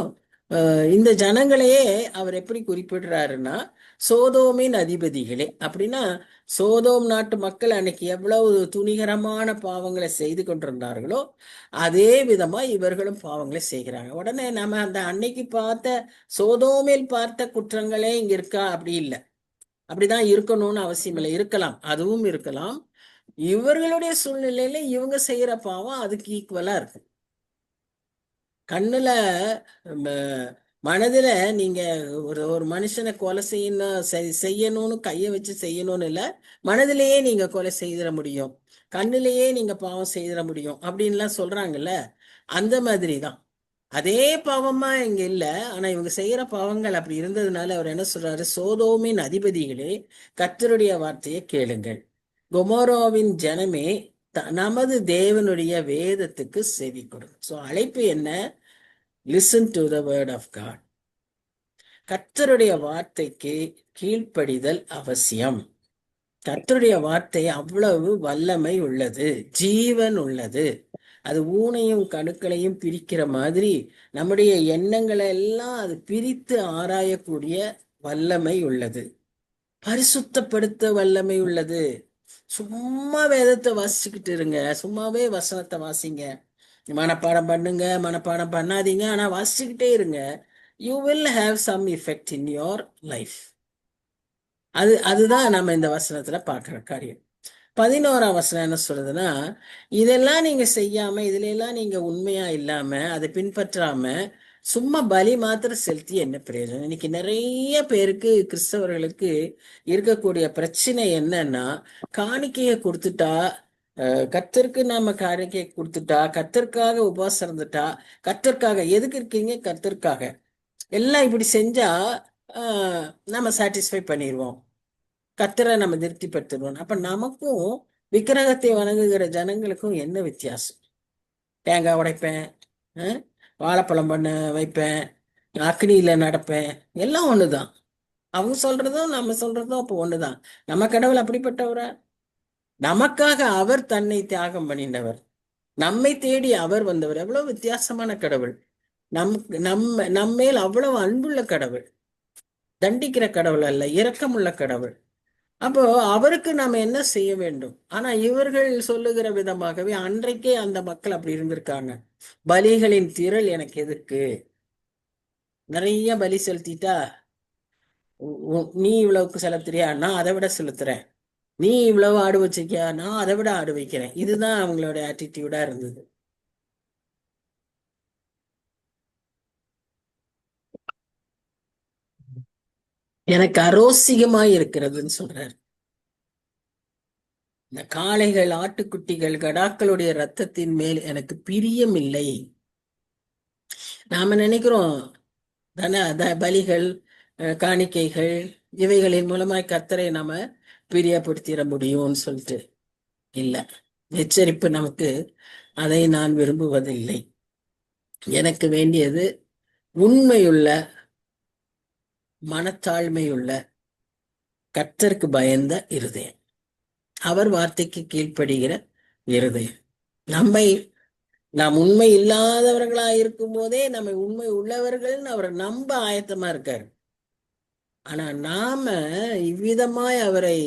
இந்த ஜனங்களையே அவர் எப்படி குறிப்பிடுறாருன்னா, சோதோமின் அதிபதிகளே. அப்படின்னா சோதோம் நாட்டு மக்கள் அன்னைக்கு எவ்வளவு துணிகரமான பாவங்களை செய்து கொண்டிருந்தார்களோ அதே விதமா இவர்களும் பாவங்களை செய்கிறாங்க. உடனே நம்ம அந்த அன்னைக்கு பார்த்த சோதோமில் பார்த்த குற்றங்களே இங்க இருக்கா? அப்படி இல்லை. அப்படிதான் இருக்கணும்னு அவசியம் இல்லை. இருக்கலாம், அதுவும் இருக்கலாம். இவர்களுடைய சூழ்நிலையில இவங்க செய்யற பாவம் அதுக்கு ஈக்குவலா இருக்கு. கண்ணுல மனதுல நீங்க ஒரு மனுஷனை கொலை செய்யணும்னு கையை வச்சு செய்யணும்னு இல்ல, மனதிலேயே நீங்க கொலை செய்திட முடியும், கண்ணுலயே நீங்க பாவம் செய்திட முடியும் அப்படின்லாம் சொல்றாங்கல்ல. அந்த மாதிரிதான். அதே பாவமா இங்க இல்ல, ஆனா இவங்க செய்யற பாவங்கள் அப்படி இருந்ததுனால அவர் என்ன சொல்றாரு? சோதோமின் அதிபதிகளே, கர்த்தருடைய வார்த்தையை கேளுங்கள், கொமோராவின் ஜனமே நமது தேவனுடைய வேதத்துக்கு செவி கொடுங்க. சோ அழைப்பு என்ன? Listen to the word of God. கர்த்தருடைய வார்த்தைக்கு கீழ்ப்படிதல் அவசியம். கர்த்தருடைய வார்த்தை அவ்வளவு வல்லமை உள்ளது, ஜீவன் உள்ளது. அது ஊனையும் கணுக்களையும் பிரிக்கிற மாதிரி நம்முடைய எண்ணங்களை எல்லாம் அது பிரித்து ஆராயக்கூடிய வல்லமை உள்ளது. பரிசுத்தப்படுத்த வல்லமை உள்ளது. சும்மா வேதத்தை வாசிச்சுக்கிட்டு இருங்க, சும்மாவே வசனத்தை வாசிங்க, மனப்பாடம் பண்ணுங்க, மனப்பாடம் பண்ணாதீங்க, ஆனா வாசிச்சுக்கிட்டே இருங்க. You will have some effect in your life. அதுதான் நம்ம இந்த வசனத்துல பார்க்கிற காரியம். 11ஆம் வசனம் என்ன சொல்றதுன்னா, இதெல்லாம் நீங்க செய்யாம, இதுல எல்லாம் நீங்க உண்மையா இல்லாம, அதை பின்பற்றாம சும்மா பலி மாத்திரம் செலுத்தி என்ன பிரயோஜனம்? இன்னைக்கு நிறைய பேருக்கு, கிறிஸ்தவர்களுக்கு இருக்கக்கூடிய பிரச்சனை என்னன்னா, காணிக்கையை கொடுத்துட்டா, கர்த்தருக்கு நாம காணிக்கையை கொடுத்துட்டா, கர்த்தருக்காக உபவாசம் இருந்துட்டா, கர்த்தருக்காக எதுக்கு இருக்கீங்க? கர்த்தருக்காக எல்லாம் இப்படி செஞ்சா நம்ம சாட்டிஸ்ஃபை பண்ணிடுவோம், கர்த்தரை நம்ம திருப்திப்படுத்திடுவோம். அப்ப நமக்கும் விக்கிரகத்தை வணங்குகிற ஜனங்களுக்கும் என்ன வித்தியாசம்? தேங்காய் உடைப்பேன், வாழைப்பழம் பண்ண வைப்பேன், அக்னியில நடப்பேன், எல்லாம் ஒண்ணுதான். அவங்க சொல்றதும் நம்ம சொல்றதும் அப்போ ஒண்ணுதான். நம்ம கடவுள் அப்படிப்பட்டவரா? நமக்காக அவர் தன்னை தியாகம் பண்ணினவர், நம்மை தேடி அவர் வந்தவர். எவ்வளவு வித்தியாசமான கடவுள்! நம்மேல் அவ்வளவு அன்புள்ள கடவுள், தண்டிக்கிற கடவுள் அல்ல, இரக்கமுள்ள கடவுள். அப்போ அவருக்கு நாம என்ன செய்ய வேண்டும்? ஆனா இவர்கள் சொல்லுகிற விதமாகவே அன்றைக்கே அந்த மக்கள் அப்படி இருந்திருக்காங்க. பலிகளின் திரள் எனக்கு எதுக்கு? நிறைய பலி செலுத்திட்டா நீ இவ்வளவுக்கு செலுத்துறியா, நான் அதை விட செலுத்துறேன். நீ இவ்வளவு ஆடு வச்சிருக்கியா, நான் அதை விட ஆடு வைக்கிறேன். இதுதான் அவங்களோட ஆட்டிடியூடா இருந்தது. எனக்கு அரோசிகமாய் இருக்கிறதுன்னு சொல்றாரு. இந்த காளைகள், ஆட்டுக்குட்டிகள், கடாக்களுடைய ரத்தத்தின் மேல் எனக்கு பிரியம் இல்லை. நாம நினைக்கிறோம் பலிகள், காணிக்கைகள், இவைகளின் மூலமாய் கர்த்தரை நாம பிரியப்படுத்திட முடியும்னு சொல்லிட்டு. இல்ல, எச்சரிப்பு நமக்கு, அதை நான் விரும்புவதில்லை. எனக்கு வேண்டியது உண்மையுள்ள, மனத்தாழ்மையுள்ள, கர்த்தருக்கு பயந்த இருதயம், அவர் வார்த்தைக்கு கீழ்ப்படுகிற இருதயம். நாம் உண்மை இல்லாதவர்களா இருக்கும் போதே நம்மை உண்மை உள்ளவர்கள்னு அவர் நம்ப ஆயத்தமா இருக்காரு. ஆனா நாம இவ்விதமாய் அவரை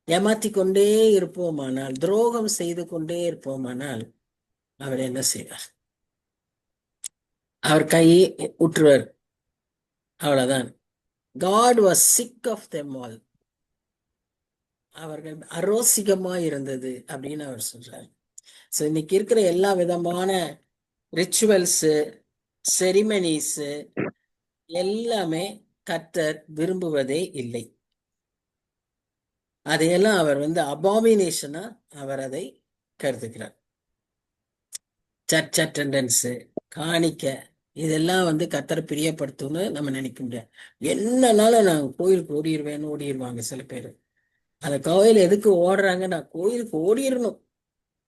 ஏமாத்தி கொண்டே இருப்போமானால், துரோகம் செய்து கொண்டே இருப்போமானால், அவர் என்ன செய்வார்? அவர் கையை உற்றுவர், அவ்வளவுதான். God was sick of them all. அவர்கள் அரோசிகமாய் இருந்தது அப்படின்னு அவர் சொல்றாரு. ஸோ இன்னைக்கு இருக்கிற எல்லா விதமான ரிச்சுவல்ஸ், செரிமனிஸ் எல்லாமே கர்த்தர் விரும்புவதே இல்லை. அதையெல்லாம் அவர் அபாமினேஷனா அவர் அதை கருதுகிறார். சர்ச் அட்டண்டன்ஸ், காணிக்க, இதெல்லாம் கர்த்தரை பிரியப்படுத்தும்னு நம்ம நினைக்க முடியாது. என்னன்னாலும் நான் கோயிலுக்கு ஓடிடுவாங்க சில பேர். அந்த கோயில் எதுக்கு ஓடுறாங்க? நான் கோயிலுக்கு ஓடிடணும்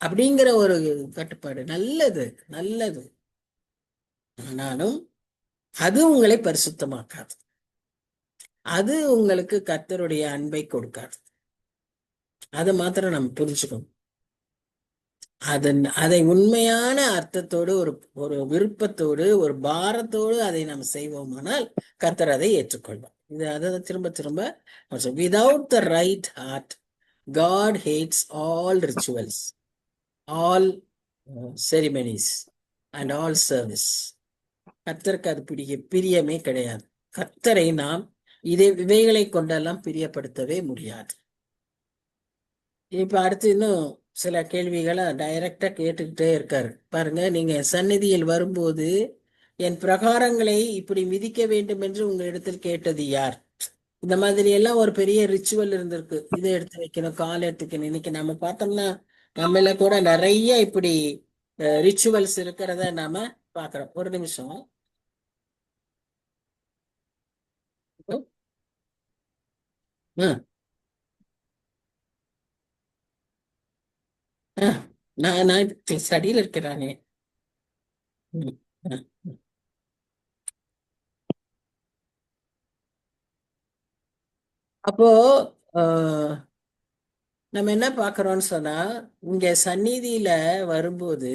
அப்படிங்கிற ஒரு கட்டுப்பாடு. நல்லது, நல்லது. ஆனாலும் அது உங்களை பரிசுத்தமாக்காது, அது உங்களுக்கு கர்த்தருடைய அன்பை கொடுக்காது. அதை மாத்திரம் நம்ம புரிஞ்சுக்கணும். அதை உண்மையான அர்த்தத்தோடு, ஒரு ஒரு விருப்பத்தோடு, ஒரு பாரத்தோடு அதை நாம் செய்வோமானால் கர்த்தர் அதை ஏற்றுக்கொள்வார். அதை திரும்ப திரும்ப without the right heart God hates all rituals, all ceremonies and all service. கர்த்தருக்கு அது பிரியமே கிடையாது. கர்த்தரை நாம் இவைகளை கொண்டெல்லாம் பிரியப்படுத்தவே முடியாது. இப்ப அடுத்து இன்னும் சில கேள்விகளை டைரக்டா கேட்டுக்கிட்டே இருக்காரு பாருங்க. நீங்க சந்நிதியில் வரும்போது என் பிரகாரங்களை இப்படி மிதிக்க வேண்டும் என்று உங்களிடத்தில் கேட்டது யார்? இந்த மாதிரி எல்லாம் ஒரு பெரிய ரிச்சுவல் இருந்திருக்கு. இதை எடுத்து வைக்கணும், கால் எடுத்துக்கணும். இன்னைக்கு நம்ம பார்த்தோம்னா நம்மள கூட நிறைய இப்படி ரிச்சுவல்ஸ் இருக்கிறத நாம பாக்குறோம். ஒரு நிமிஷம். நான் ஸ்டடியில இருக்கிறானே. அப்போ நம்ம என்ன பார்க்கிறோம்னு சொன்னா, இங்க சந்நிதியில வரும்போது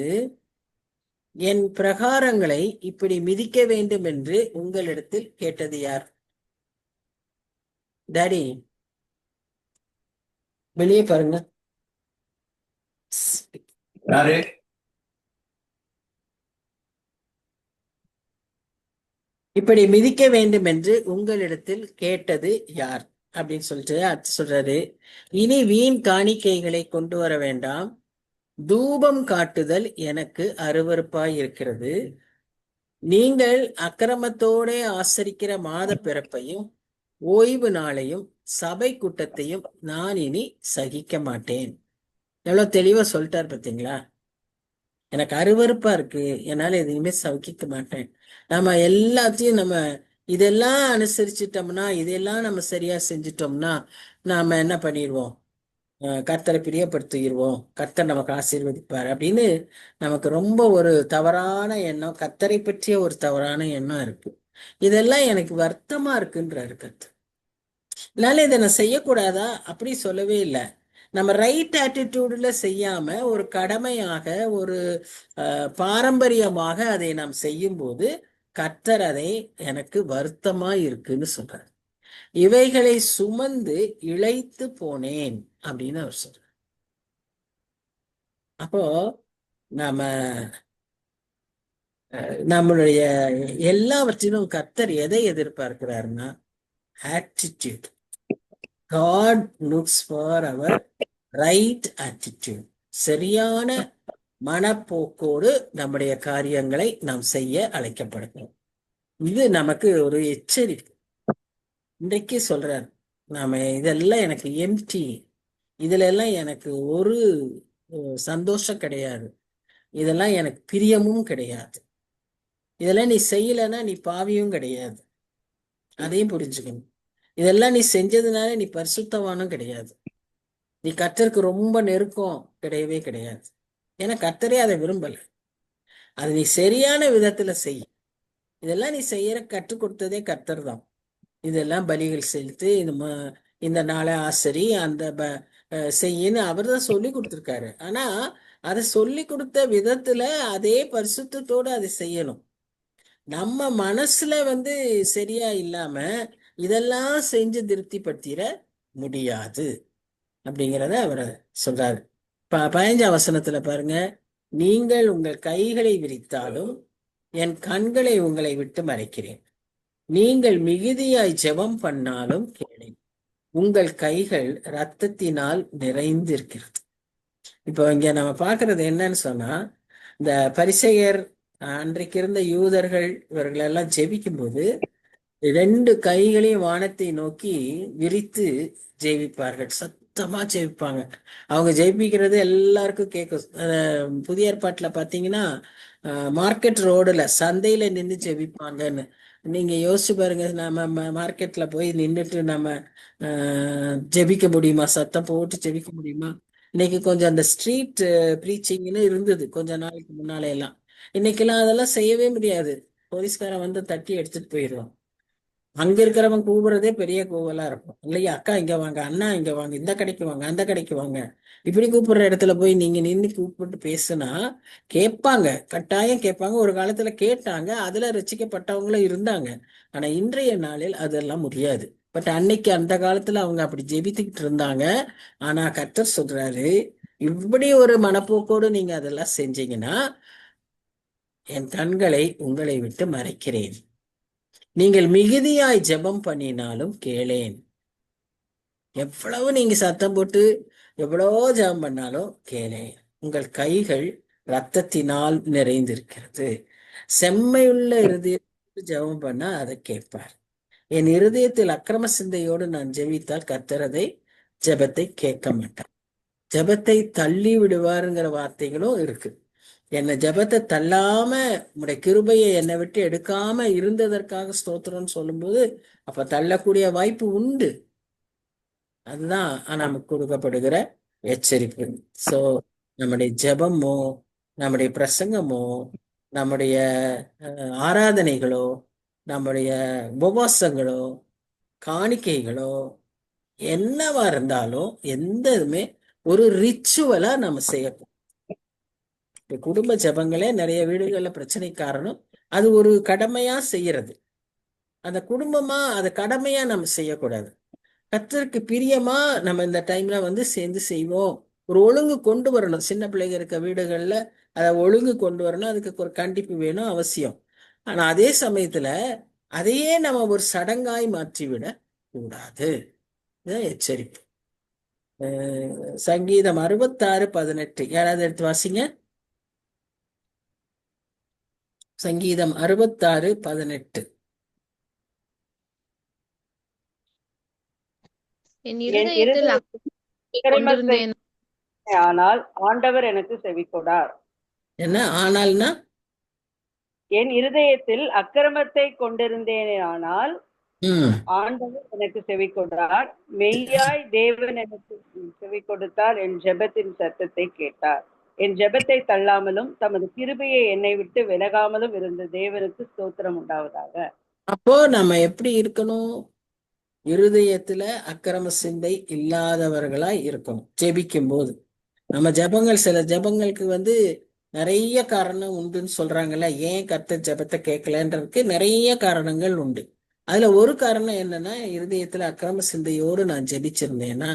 என் பிரகாரங்களை இப்படி மிதிக்க வேண்டும் என்று உங்களிடத்தில் கேட்டது யார்? டாடி, வெளியே பாருங்க. யாரு? இப்படி மிதிக்க வேண்டும் என்று உங்களிடத்தில் கேட்டது யார் அப்படின்னு சொல்லிட்டு அடுத்து சொல்றாரு, இனி வீண் காணிக்கைகளை கொண்டு வர வேண்டாம், தூபம் காட்டுதல் எனக்கு அருவருப்பாய் இருக்கிறது. நீங்கள் அக்கிரமத்தோட ஆசரிக்கிற மாத பிறப்பையும் ஓய்வு நாளையும் சபை கூட்டத்தையும் நான் இனி சகிக்க மாட்டேன். எவ்வளவு தெளிவா சொல்லிட்டார் பார்த்தீங்களா? எனக்கு அருவருப்பா இருக்கு, என்னால எதுவுமே சகிக்க மாட்டேன். நம்ம எல்லாத்தையும் நம்ம இதெல்லாம் அனுசரிச்சிட்டோம்னா, இதெல்லாம் நம்ம சரியா செஞ்சிட்டோம்னா நாம என்ன பண்ணிடுவோம்? கர்த்தரை பிரியப்படுத்திடுவோம், கர்த்தர் நமக்கு ஆசீர்வதிப்பார் அப்படின்னு நமக்கு ரொம்ப ஒரு தவறான எண்ணம், கர்த்தரை பற்றிய ஒரு தவறான எண்ணம் இருக்கு. இதெல்லாம் எனக்கு வருத்தமா இருக்குன்றாரு கர்த்தர். அதனால இதை நான் செய்யக்கூடாதா அப்படி சொல்லவே இல்லை. நம்ம ரைட் ஆட்டிடியூட்ல செய்யாம ஒரு கடமையாக ஒரு பாரம்பரியமாக அதை நாம் செய்யும் போது கர்த்தர் அதை எனக்கு வருத்தமா இருக்குன்னு சொல்றார். இவைகளை சுமந்து இளைத்து போனேன் அப்படின்னு அவர் சொல்றார். அப்போ நாம நம்மளுடைய எல்லாவற்றிலும் கர்த்தர் எதை எதிர்பார்க்கிறாருன்னா attitude. God looks for our right attitude. சரியான மனப்போக்கோடு நம்முடைய காரியங்களை நாம் செய்ய அழைக்கப்படுகிறோம். இது நமக்கு ஒரு எச்சரிக்கை. இன்றைக்கு சொல்றார், நாம இதெல்லாம் எனக்கு எம்டி, இதுல எல்லாம் எனக்கு ஒரு சந்தோஷம் கிடையாது, இதெல்லாம் எனக்கு பிரியமும் கிடையாது, இதெல்லாம் நீ செய்யலைன்னா நீ பாவியும் கிடையாது, அதையும் புரிஞ்சுக்கணும். இதெல்லாம் நீ செஞ்சதுனால நீ பரிசுத்தவானும் கிடையாது, நீ கர்த்தருக்கு ரொம்ப நெருக்கம் கிடையவே கிடையாது. ஏன்னா கர்த்தரே அதை விரும்பல. அது நீ சரியான விதத்துல செய். இதெல்லாம் நீ செய்யற கற்றுக் கொடுத்ததே கர்த்தர் தான். இதெல்லாம் பலிகள் செலுத்து, இந்த நாளை ஆசரி, அந்த செய்யின்னு அவர் தான் சொல்லி கொடுத்துருக்காரு. ஆனா அதை சொல்லி கொடுத்த விதத்துல அதே பரிசுத்தத்தோடு அதை செய்யணும். நம்ம மனசுல சரியா இல்லாம இதெல்லாம் செஞ்சு திருப்திப்படுத்திட முடியாது அப்படிங்கிறத அவர் சொல்றாரு. 15ஆம் வசனத்துல பாருங்க, நீங்கள் உங்கள் கைகளை விரித்தாலும் என் கண்களை உங்களை விட்டு மறைக்கிறேன், நீங்கள் மிகுதியாய் ஜெபம் பண்ணாலும் கேளேன், உங்கள் கைகள் இரத்தத்தினால் நிறைந்திருக்கிறது. இப்போ இங்க நம்ம பாக்குறது என்னன்னு சொன்னா, இந்த பரிசேயர் அன்றைக்கு இருந்த யூதர்கள் இவர்கள் எல்லாம் ஜெபிக்கும் போது 2 கைகளையும் வானத்தை நோக்கி விரித்து ஜெபிப்பார்கள், சத்தமா ஜெபிப்பாங்க. அவங்க ஜெபிக்கிறது எல்லாருக்கும் கேட்கும். புதிய ஏற்பாட்டுல பாத்தீங்கன்னா மார்க்கெட் ரோடுல சந்தையில நின்று ஜெபிப்பாங்கன்னு நீங்க யோசிச்சு பாருங்க. நம்ம மார்க்கெட்ல போய் நின்றுட்டு நம்ம ஜெபிக்க முடியுமா? சத்தம் போட்டு ஜெபிக்க முடியுமா? இன்னைக்கு கொஞ்சம் அந்த ஸ்ட்ரீட் ப்ரீச்சிங்னு இருந்தது கொஞ்ச நாளைக்கு முன்னாலே எல்லாம். இன்னைக்கெல்லாம் அதெல்லாம் செய்யவே முடியாது. போலீஸ்காரன் தட்டி எடுத்துட்டு போயிடுவான். அங்க இருக்கிறவங்க கூப்பிடுறதே பெரிய கூவலா இருக்கும் இல்லையா? அக்கா இங்க வாங்க, அண்ணா இங்க வாங்க, இந்த கடைக்கு வாங்க, அந்த கடைக்கு வாங்க, இப்படி கூப்பிடுற இடத்துல போய் நீங்க நின்று கூப்பிட்டு பேசுனா கேட்பாங்க, கட்டாயம் கேட்பாங்க. ஒரு காலத்துல கேட்டாங்க, அதுல ரசிக்கப்பட்டவங்களும் இருந்தாங்க. ஆனா இன்றைய நாளில் அதெல்லாம் முடியாது. பட் அன்னைக்கு அந்த காலத்துல அவங்க அப்படி ஜெபித்துக்கிட்டு இருந்தாங்க. ஆனா கர்த்தர் சொல்றாரு, இப்படி ஒரு மனப்போக்கோடு நீங்க அதெல்லாம் செஞ்சீங்கன்னா என் கண்களை உங்களை விட்டு மறைக்கிறேன், நீங்கள் மிகுதியாய் ஜெபம் பண்ணினாலும் கேளேன். எவ்வளவு நீங்க சத்தம் போட்டு எவ்வளவோ ஜெபம் பண்ணாலும் கேளேன், உங்கள் கைகள் இரத்தத்தினால் நிறைந்திருக்கிறது. செம்மையுள்ள இருதயத்தில் ஜெபம் பண்ணா அதை கேட்பார். என் இருதயத்தில் அக்கிரம சிந்தையோடு நான் ஜெபித்தால் கர்த்தர் அதை ஜெபத்தை கேட்க மாட்டார். ஜெபத்தை தள்ளி விடுவாருங்கிற வார்த்தைகளும் இருக்கு. என்னை ஜெபத்தை தள்ளாம உங்களுடைய கிருபையை என்னை விட்டு எடுக்காம இருந்ததற்காக ஸ்தோத்திரம்னு சொல்லும்போது அப்ப தள்ளக்கூடிய வாய்ப்பு உண்டு. அதுதான் நமக்கு கொடுக்கப்படுகிற எச்சரிப்பு. சோ நம்முடைய ஜெபமோ, நம்முடைய பிரசங்கமோ, நம்முடைய ஆராதனைகளோ, நம்முடைய உபவாசங்களோ, காணிக்கைகளோ என்னவா இருந்தாலும் எந்த இதுமே ஒரு ரிச்சுவலா நம்ம செய்யணும். இப்ப குடும்ப ஜெபங்களே நிறைய வீடுகள்ல பிரச்சனை காரணம் அது ஒரு கடமையா செய்யறது. அந்த குடும்பமா அதை கடமையா நம்ம செய்யக்கூடாது. கர்த்தருக்கு பிரியமா நம்ம இந்த டைம்ல வந்து சேர்ந்து செய்வோம். ஒரு ஒழுங்கு கொண்டு வரணும். சின்ன பிள்ளைங்க இருக்க வீடுகள்ல அதை ஒழுங்கு கொண்டு வரணும். அதுக்கு ஒரு கண்டிப்பு வேணும், அவசியம். ஆனா அதே சமயத்துல அதையே நம்ம ஒரு சடங்காய் மாற்றிவிட கூடாது. இதுதான் எச்சரிப்பு. சங்கீதம் 66:18 யாராவது எடுத்து வாசிங்க. சங்கீதம் 66:18. என் என் இருதயத்தில் இருதயத்தை கொண்டிருந்தேன். ஆனால் ஆண்டவர் எனக்கு செவி கொடார். என்ன ஆனால்னா? என் இருதயத்தில் அக்கிரமத்தை கொண்டிருந்தேனே ஆனால் ம் ஆண்டவர் எனக்கு செவி கொடார். மெய்யாய் தேவன் எனக்கு செவி கொடுத்தார். என் ஜெபத்தின் சத்தத்தை கேட்டார். என் ஜெபத்தை தள்ளாமலும் தமது கிருபையை என்னை விட்டு விலகாமலும் இருந்த தேவனுக்கு ஸ்தோத்திரம் உண்டாவதாக. அப்போ நம்ம எப்படி இருக்கணும்? இருதயத்துல அக்கிரம சிந்தை இல்லாதவர்களாய் இருக்கணும். ஜெபிக்கும் போது நம்ம ஜெபங்கள், சில ஜெபங்களுக்கு வந்து நிறைய காரணம் உண்டுன்னு சொல்றாங்கல்ல. ஏன் கர்த்தர் ஜெபத்தை கேட்கலன்றதுக்கு நிறைய காரணங்கள் உண்டு. அதுல ஒரு காரணம் என்னன்னா, இருதயத்துல அக்கிரம சிந்தையோடு நான் ஜெபிச்சிருந்தேன்னா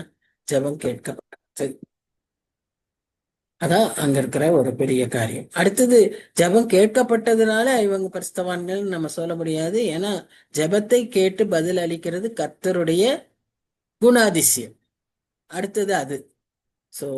ஜெபம் கேட்கப்பட்டது. அதான் அங்க இருக்கிற ஒரு பெரிய காரியம். அடுத்தது, ஜெபம் கேட்கப்பட்டதுனால இவங்க பரிசுத்தவான்கள் நம்ம சொல்ல முடியாது. ஏன்னா ஜெபத்தை கேட்டு பதில் அளிக்கிறது கர்த்தருடைய குணாதிசயம். அடுத்தது அது. சோ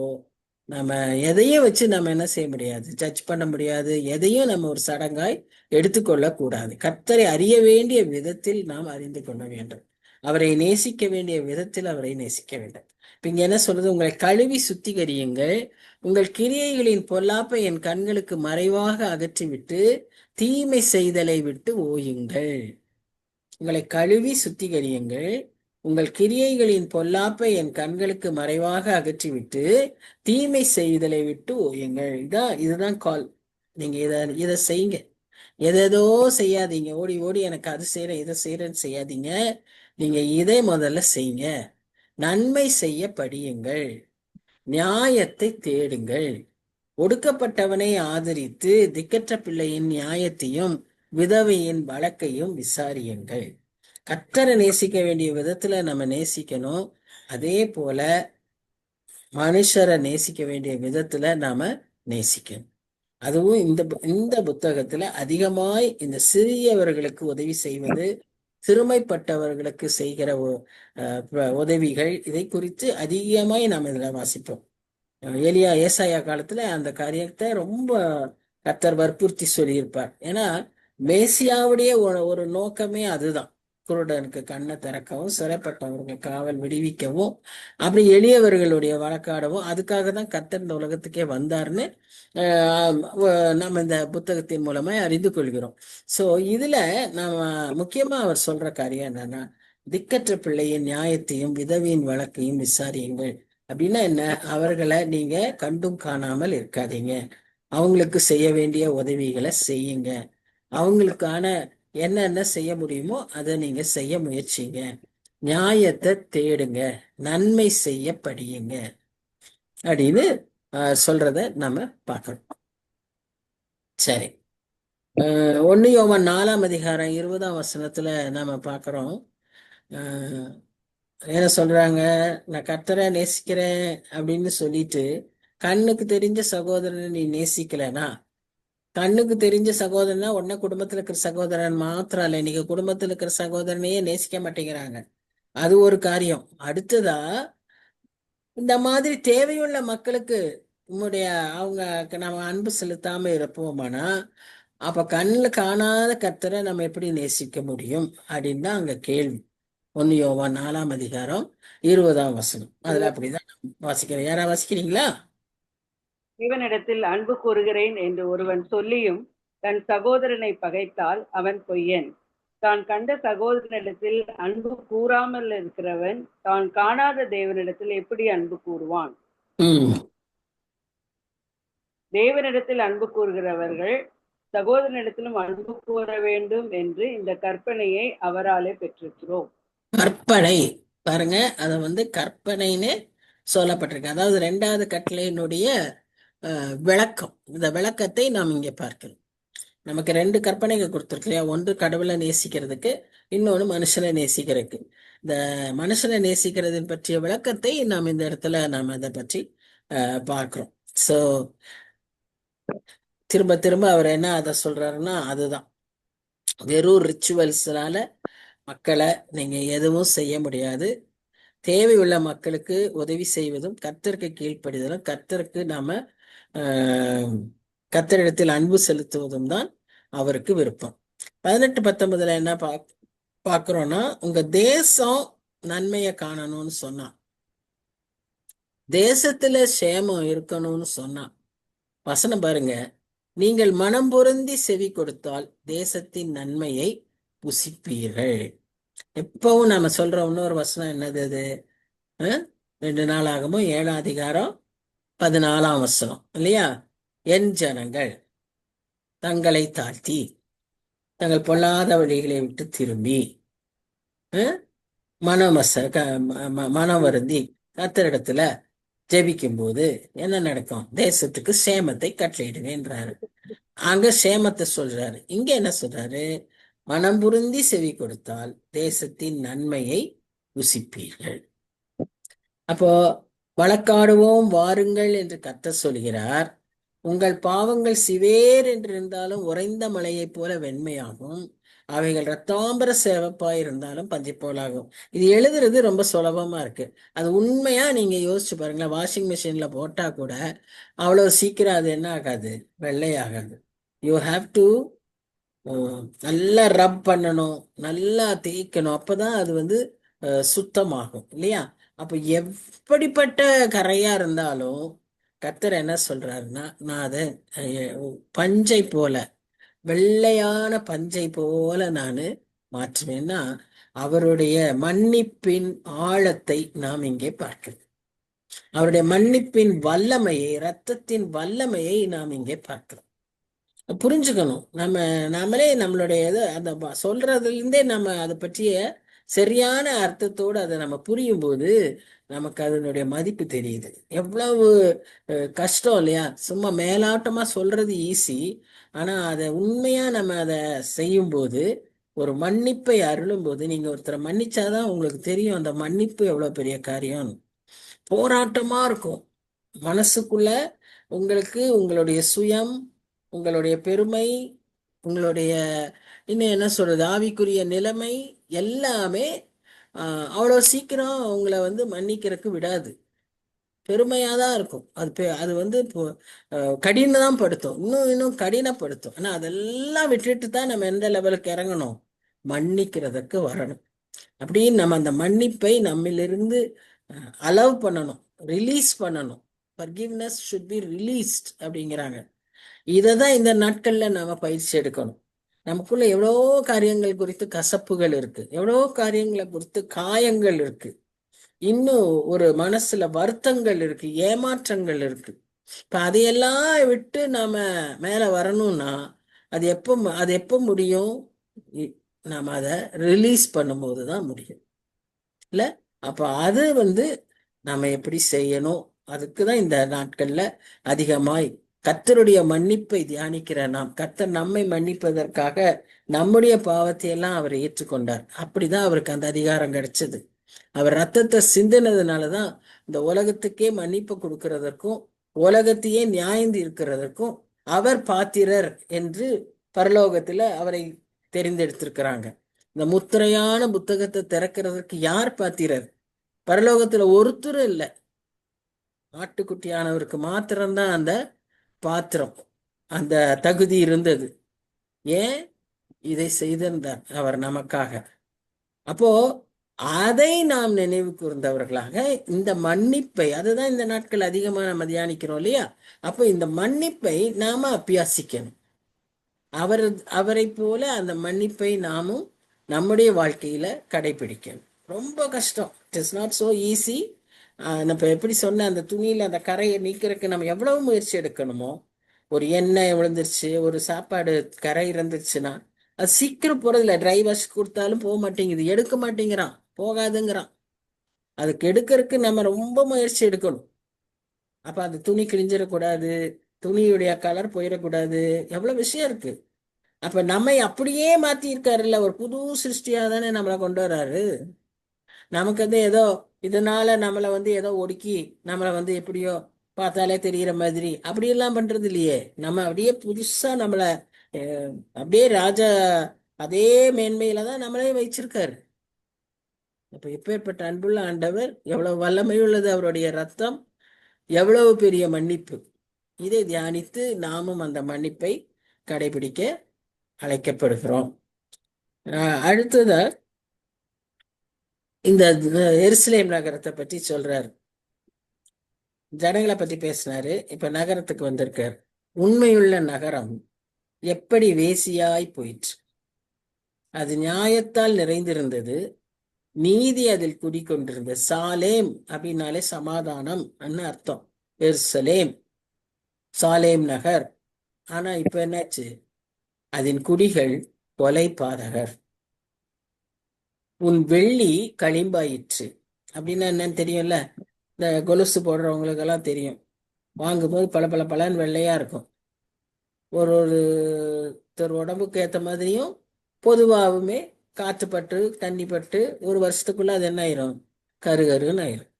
நம்ம எதையும் வச்சு நம்ம என்ன செய்ய முடியாது, ஜட்ஜ் பண்ண முடியாது. எதையும் நம்ம ஒரு சடங்காய் எடுத்துக்கொள்ள கூடாது. கர்த்தரை அறிய வேண்டிய விதத்தில் நாம் அறிந்து கொள்ள வேண்டும். அவரை நேசிக்க வேண்டிய விதத்தில் அவரை நேசிக்க வேண்டும். இப்ப இங்க என்ன சொல்றது? உங்களை கழுவி சுத்திகரியுங்கள், உங்கள் கிரியைகளின் பொல்லாப்பை என் கண்களுக்கு மறைவாக அகற்றிவிட்டு தீமை செய்தலை விட்டு ஓயுங்கள். உங்களை கழுவி சுத்திகரியுங்கள், உங்கள் கிரியைகளின் பொல்லாப்பை என் கண்களுக்கு மறைவாக அகற்றிவிட்டு தீமை செய்தலை விட்டு ஓயுங்கள். இதுதான் கால். நீங்க இதை செய்யுங்க. எதேதோ செய்யாதீங்க. ஓடி ஓடி எனக்கு அது செய்யறேன் இதை செய்யறேன்னு செய்யாதீங்க. நீங்க இதை முதல்ல செய்யுங்க. நன்மை செய்ய படியுங்கள், நியாயத்தை தேடுங்கள், ஒடுக்கப்பட்டவனை ஆதரித்து திக்கற்ற பிள்ளையின் நியாயத்தையும் விதவையின் வழக்கையும் விசாரியுங்கள். கர்த்தரை நேசிக்க வேண்டிய விதத்துல நம்ம நேசிக்கணும். அதே போல மனுஷரை நேசிக்க வேண்டிய விதத்துல நாம நேசிக்கணும். அதுவும் இந்த புத்தகத்துல அதிகமாய் இந்த சிறியவர்களுக்கு உதவி செய்வது, சிறுமைப்பட்டவர்களுக்கு செய்கிற உதவிகள், இதை குறித்து அதிகமாய் நாம் இதுல வாசிப்போம். ஏசாயா காலத்துல அந்த காரியத்தை ரொம்ப கர்த்தர் வற்புறுத்தி சொல்லியிருப்பார். ஏன்னா மேசியாவுடைய ஒரு நோக்கமே அதுதான். குருடனுக்கு கண்ணை திறக்கவும், சிறைப்பட்டவர்கள் காவல் விடுவிக்கவும், அப்படி எளியவர்களுடைய வழக்காடவும், அதுக்காக தான் கர்த்தர் இந்த உலகத்துக்கே வந்தார்னு நம்ம இந்த புத்தகத்தின் மூலமா அறிந்து கொள்கிறோம். சோ இதுல நம்ம முக்கியமா அவர் சொல்ற காரியம் என்னன்னா, திக்கற்ற பிள்ளையின் நியாயத்தையும் விதவியின் வழக்கையும் விசாரியுங்கள். அப்படின்னா என்ன? அவர்களை நீங்க கண்டும் காணாமல் இருக்காதீங்க. அவங்களுக்கு செய்ய வேண்டிய உதவிகளை செய்யுங்க. அவங்களுக்கான என்னென்ன செய்ய முடியுமோ அதை நீங்க செய்ய முயற்சிங்க. நியாயத்தை தேடுங்க, நன்மை செய்ய படியுங்க அப்படின்னு சொல்றத நம்ம பார்க்கணும். சரி, 1 யோவான் 4ஆம் அதிகாரம் 20ஆம் வசனத்துல நாம பார்க்கிறோம். என்ன சொல்றாங்க? நான் கர்த்தரை நேசிக்கிறேன் அப்படின்னு சொல்லிட்டு கண்ணுக்கு தெரிஞ்ச சகோதரனை நீ நேசிக்கலனா, கண்ணுக்கு தெரிஞ்ச சகோதரனா உடனே குடும்பத்துல இருக்கிற சகோதரன் மாத்திரம் இல்ல, இன்னைக்கு குடும்பத்துல இருக்கிற சகோதரனையே நேசிக்க மாட்டேங்கிறாங்க. அது ஒரு காரியம். அடுத்ததா, இந்த மாதிரி தேவையுள்ள மக்களுக்கு உங்களுடைய அவங்க நம்ம அன்பு செலுத்தாம இருப்போமானா, அப்ப கண்ணுல காணாத கர்த்தரை நம்ம எப்படி நேசிக்க முடியும் அப்படின்னு தான் அங்க கேள்வி. 1 யோவான் 4ஆம் அதிகாரம் 20ஆம் வசனம். அதுல அப்படிதான் வாசிக்கிறேன். யாரா வாசிக்கிறீங்களா? தேவனிடத்தில் அன்பு கூறுகிறேன் என்று ஒருவன் சொல்லியும் தன் சகோதரனை பகைத்தால் அவன் பொய்யன். தான் கண்ட சகோதரனிடத்தில் அன்பு கூறாமல் இருக்கிறவன் தான் காணாத தேவனிடத்தில் எப்படி அன்பு கூறுவான்? தேவனிடத்தில் அன்பு கூறுகிறவர்கள் சகோதரனிடத்திலும் அன்பு கூற வேண்டும் என்று இந்த கற்பனையை அவராலே பெற்றிருக்கிறோம். கற்பனை பாருங்க, அத கற்பனைன்னு சொல்லப்பட்டிருக்கு. அதாவது 2வது கட்டளையினுடைய விளக்கம். இந்த விளக்கத்தை நாம் இங்கே பார்க்கணும். நமக்கு 2 கற்பனைகள் கொடுத்துருக்கு இல்லையா? ஒன்று கடவுளை நேசிக்கிறதுக்கு, இன்னொன்று மனுஷனை நேசிக்கிறதுக்கு. இந்த மனுஷனை நேசிக்கிறதின் பற்றிய விளக்கத்தை நாம் இந்த இடத்துல நாம் அதை பற்றி பார்க்கிறோம். ஸோ திரும்ப திரும்ப அவர் என்ன அதை சொல்றாருன்னா, அதுதான், வெறும் ரிச்சுவல்ஸ்னால மக்களை நீங்க எதுவும் செய்ய முடியாது. தேவையுள்ள மக்களுக்கு உதவி செய்வதும், கர்த்தருக்கு கீழ்ப்படிதலும், கர்த்தருக்கு நாம கர்த்தரிடத்தில் அன்பு செலுத்துவதும் தான் அவருக்கு விருப்பம். 18-19 என்ன பார்க்கிறோம்னா, உங்க தேசம் நன்மையை காணணும்னு சொன்னா, தேசத்துல சேமம் இருக்கணும்னு சொன்னா, வசனம் பாருங்க, நீங்கள் மனம் பொருந்தி செவி கொடுத்தால் தேசத்தின் நன்மையை புசிப்பீர்கள். எப்பவும் நாம சொல்ற இன்னொரு வசனம் என்னது அது? 2 நாளாகமும் 7ஆம் அதிகாரம் 14ஆம் வசனம் இல்லையா? என் ஜனங்கள் தங்களை தாழ்த்தி தங்கள் பொல்லாத வழிகளை விட்டு திரும்பி மனம் வருந்தி கர்த்தரிடத்துல ஜெபிக்கும் போது என்ன நடக்கும்? தேசத்துக்கு சேமத்தை கட்டளையிடுவேன்றாரு. அங்க சேமத்தை சொல்றாரு. இங்க என்ன சொல்றாரு? மனம் புருந்தி செவி கொடுத்தால் தேசத்தின் நன்மையை ருசிப்பீர்கள். அப்போ வழக்காடுவோம் வாருங்கள் என்று கர்த்தர் சொல்கிறார். உங்கள் பாவங்கள் சிவேர் என்று இருந்தாலும் உறைந்த மலையைப் போல வெண்மையாகும், அவைகள் ரத்தாம்பர சேவப்பாய் இருந்தாலும் பஞ்சை போலாகும். இது எழுதுறது ரொம்ப சுலபமா இருக்கு. அது உண்மையா நீங்க யோசிச்சு பாருங்களேன். வாஷிங் மிஷின்ல போட்டா கூட அவ்வளவு சீக்கிரம் அது என்ன ஆகாது, வெள்ளையாகாது. யூ ஹாவ் டு நல்லா ரப் பண்ணணும், நல்லா தேய்க்கணும், அப்பதான் அது சுத்தமாகும் இல்லையா? அப்ப எப்படிப்பட்ட கரையா இருந்தாலும் கர்த்தர் என்ன சொல்றாருன்னா, நான் அதை பஞ்சை போல, வெள்ளையான பஞ்சை போல நான் மாற்றுவேன்னா, அவருடைய மன்னிப்பின் ஆழத்தை நாம் இங்கே பார்க்கிறோம். அவருடைய மன்னிப்பின் வல்லமையை, இரத்தத்தின் வல்லமையை நாம் இங்கே பார்க்கிறோம். புரிஞ்சுக்கணும். நாமளே நம்மளுடைய இது அந்த சொல்றதுல இருந்தே நம்ம அதை பற்றிய சரியான அர்த்தத்தோடு அதை நம்ம புரியும் போது நமக்கு அதனுடைய மதிப்பு தெரியுது. எவ்வளவு கஷ்டம் இல்லையா? சும்மா மேலாட்டமா சொல்றது ஈஸி. ஆனா அதை உண்மையா நம்ம அதை செய்யும் போது, ஒரு மன்னிப்பை அருளும் போது, நீங்க ஒருத்தரை மன்னிச்சாதான் உங்களுக்கு தெரியும் அந்த மன்னிப்பு எவ்வளவு பெரிய காரியம். போராட்டமா இருக்கும் மனசுக்குள்ள. உங்களுக்கு உங்களுடைய சுயம், உங்களுடைய பெருமை, உங்களுடைய இன்னும் என்ன சொல்றது, ஆவிக்குரிய நிலைமை எல்லாமே அவ்வளோ சீக்கிரம் உங்களை மன்னிக்கிறதுக்கு விடாது. பெருமையாக தான் இருக்கும். அது இப்போ கடினம் படுத்தும், இன்னும் கடினப்படுத்தும். ஆனால் அதெல்லாம் விட்டுட்டு தான் நம்ம எந்த லெவலுக்கு இறங்கணும்? மன்னிக்கிறதுக்கு வரணும். அப்படின்னு நம்ம அந்த மன்னிப்பை நம்மிலிருந்து அலவ் பண்ணணும், ரிலீஸ் பண்ணணும். ஃபர்கிவ்னஸ் ஷுட் பி ரிலீஸ்ட் அப்படிங்கிறாங்க. இதை தான் இந்த நாட்கள்ல நாம பயிற்சி எடுக்கணும். நமக்குள்ள எவ்வளோ காரியங்கள் குறித்து கசப்புகள் இருக்கு, எவ்வளோ காரியங்களை குறித்து காயங்கள் இருக்கு, இன்னும் ஒரு மனசுல வருத்தங்கள் இருக்கு, ஏமாற்றங்கள் இருக்கு. இப்ப அதையெல்லாம் விட்டு நாம மேல வரணும்னா அது எப்ப முடியும்? நாம அதை ரிலீஸ் பண்ணும்போது தான் முடியும் இல்ல? அப்ப அது நாம எப்படி செய்யணும்? அதுக்குதான் இந்த நாட்கள்ல அதிகமாய் கர்த்தருடைய மன்னிப்பை தியானிக்கிற நாம், கர்த்தர் நம்மை மன்னிப்பதற்காக நம்முடைய பாவத்தை எல்லாம் அவர் ஏற்றுக்கொண்டார். அப்படிதான் அவருக்கு அந்த அதிகாரம் கிடைச்சது. அவர் ரத்தத்தை சிந்தினதுனாலதான் இந்த உலகத்துக்கே மன்னிப்பு கொடுக்கிறதற்கும் உலகத்தையே நியாயந்து இருக்கிறதற்கும் அவர் பாத்திரர் என்று பரலோகத்துல அவரை தெரிந்தெடுத்திருக்கிறாங்க. இந்த முத்திரையான புத்தகத்தை திறக்கிறதுக்கு யார் பாத்திரர்? பரலோகத்துல ஒருத்தரும் இல்லை. ஆட்டுக்குட்டியானவருக்கு மாத்திரம்தான் அந்த பாத்திரம், அந்த தகுதி இருந்தது. ஏன்? இதை செய்திருந்தார் அவர் நமக்காக. அப்போ அதை நாம் நினைவு கூர்ந்தவர்களாக இந்த மன்னிப்பை, அதுதான் இந்த நாட்கள் அதிகமா நம்ம தியானிக்கிறோம் இல்லையா? அப்போ இந்த மன்னிப்பை நாம அபியாசிக்கணும். அவரை போல அந்த மன்னிப்பை நாமும் நம்முடைய வாழ்க்கையில கடைபிடிக்கணும். ரொம்ப கஷ்டம். It is not so easy. நம்ம எப்படி சொன்ன, அந்த துணியில அந்த கரையை நீக்கிறதுக்கு நம்ம எவ்வளவு முயற்சி எடுக்கணுமோ. ஒரு எண்ணெய் விழுந்துருச்சு, ஒரு சாப்பாடு கரை இருந்துச்சுன்னா அது சீக்கிரம் போறதில்ல. டிரைவர்ஸ் கொடுத்தாலும் போக மாட்டேங்குது, எடுக்க மாட்டேங்கிறான், போகாதுங்கிறான். அது கெடுக்கறதுக்கு நம்ம ரொம்ப முயற்சி எடுக்கணும். அப்ப அந்த துணி கிழிஞ்சிடக்கூடாது, துணியுடைய கலர் போயிடக்கூடாது, எவ்வளவு விஷயம் இருக்கு. அப்ப நம்மை அப்படியே மாத்தி இருக்காருல்ல, ஒரு புது சிருஷ்டியா தானே நம்மளை கொண்டு வர்றாரு. நமக்கு வந்து ஏதோ இதனால நம்மளை வந்து ஏதோ ஒடுக்கி நம்மளை வந்து எப்படியோ பார்த்தாலே தெரிகிற மாதிரி அப்படியெல்லாம் பண்றது இல்லையே. நம்ம அப்படியே புதுசா நம்மளை அஹ், அப்படியே ராஜா அதே மேன்மையில தான் நம்மளே வச்சிருக்காரு. அப்ப எப்பேற்பட்ட அன்புள்ள ஆண்டவர், எவ்வளவு வல்லமை உள்ளது அவருடைய ரத்தம், எவ்வளவு பெரிய மன்னிப்பு. இதை தியானித்து நாமும் அந்த மன்னிப்பை கடைபிடிக்க அழைக்கப்படுகிறோம். அடுத்ததா இந்த எருசலேம் நகரத்தை பற்றி சொல்றாரு. ஜனங்களை பத்தி பேசினாரு, இப்ப நகரத்துக்கு வந்திருக்காரு. உண்மையுள்ள நகரம் எப்படி வேசியாய் போயிற்று. அது நியாயத்தால் நிறைந்திருந்தது, நீதி அதில் குடிக்கொண்டிருந்தது. சாலேம் அப்படின்னாலே சமாதானம் அர்த்தம். எருசலேம், சாலேம் நகர். ஆனா இப்ப என்னாச்சு, அதன் குடிகள் கொலை பாதகர். உன் வெள்ளி களிம்பாயிற்று. அப்படின்னா என்னன்னு தெரியும்ல, இந்த கொலுசு போடுறவங்களுக்கு எல்லாம் தெரியும். வாங்கும்போது பல பல பலன்னு வெள்ளையா இருக்கும். ஒரு ஒருத்தர் உடம்புக்கு ஏற்ற மாதிரியும் பொதுவாகவுமே காற்றுப்பட்டு தண்ணி பட்டு ஒரு வருஷத்துக்குள்ள அது என்ன ஆயிரும், கருகருன்னு ஆயிரும்.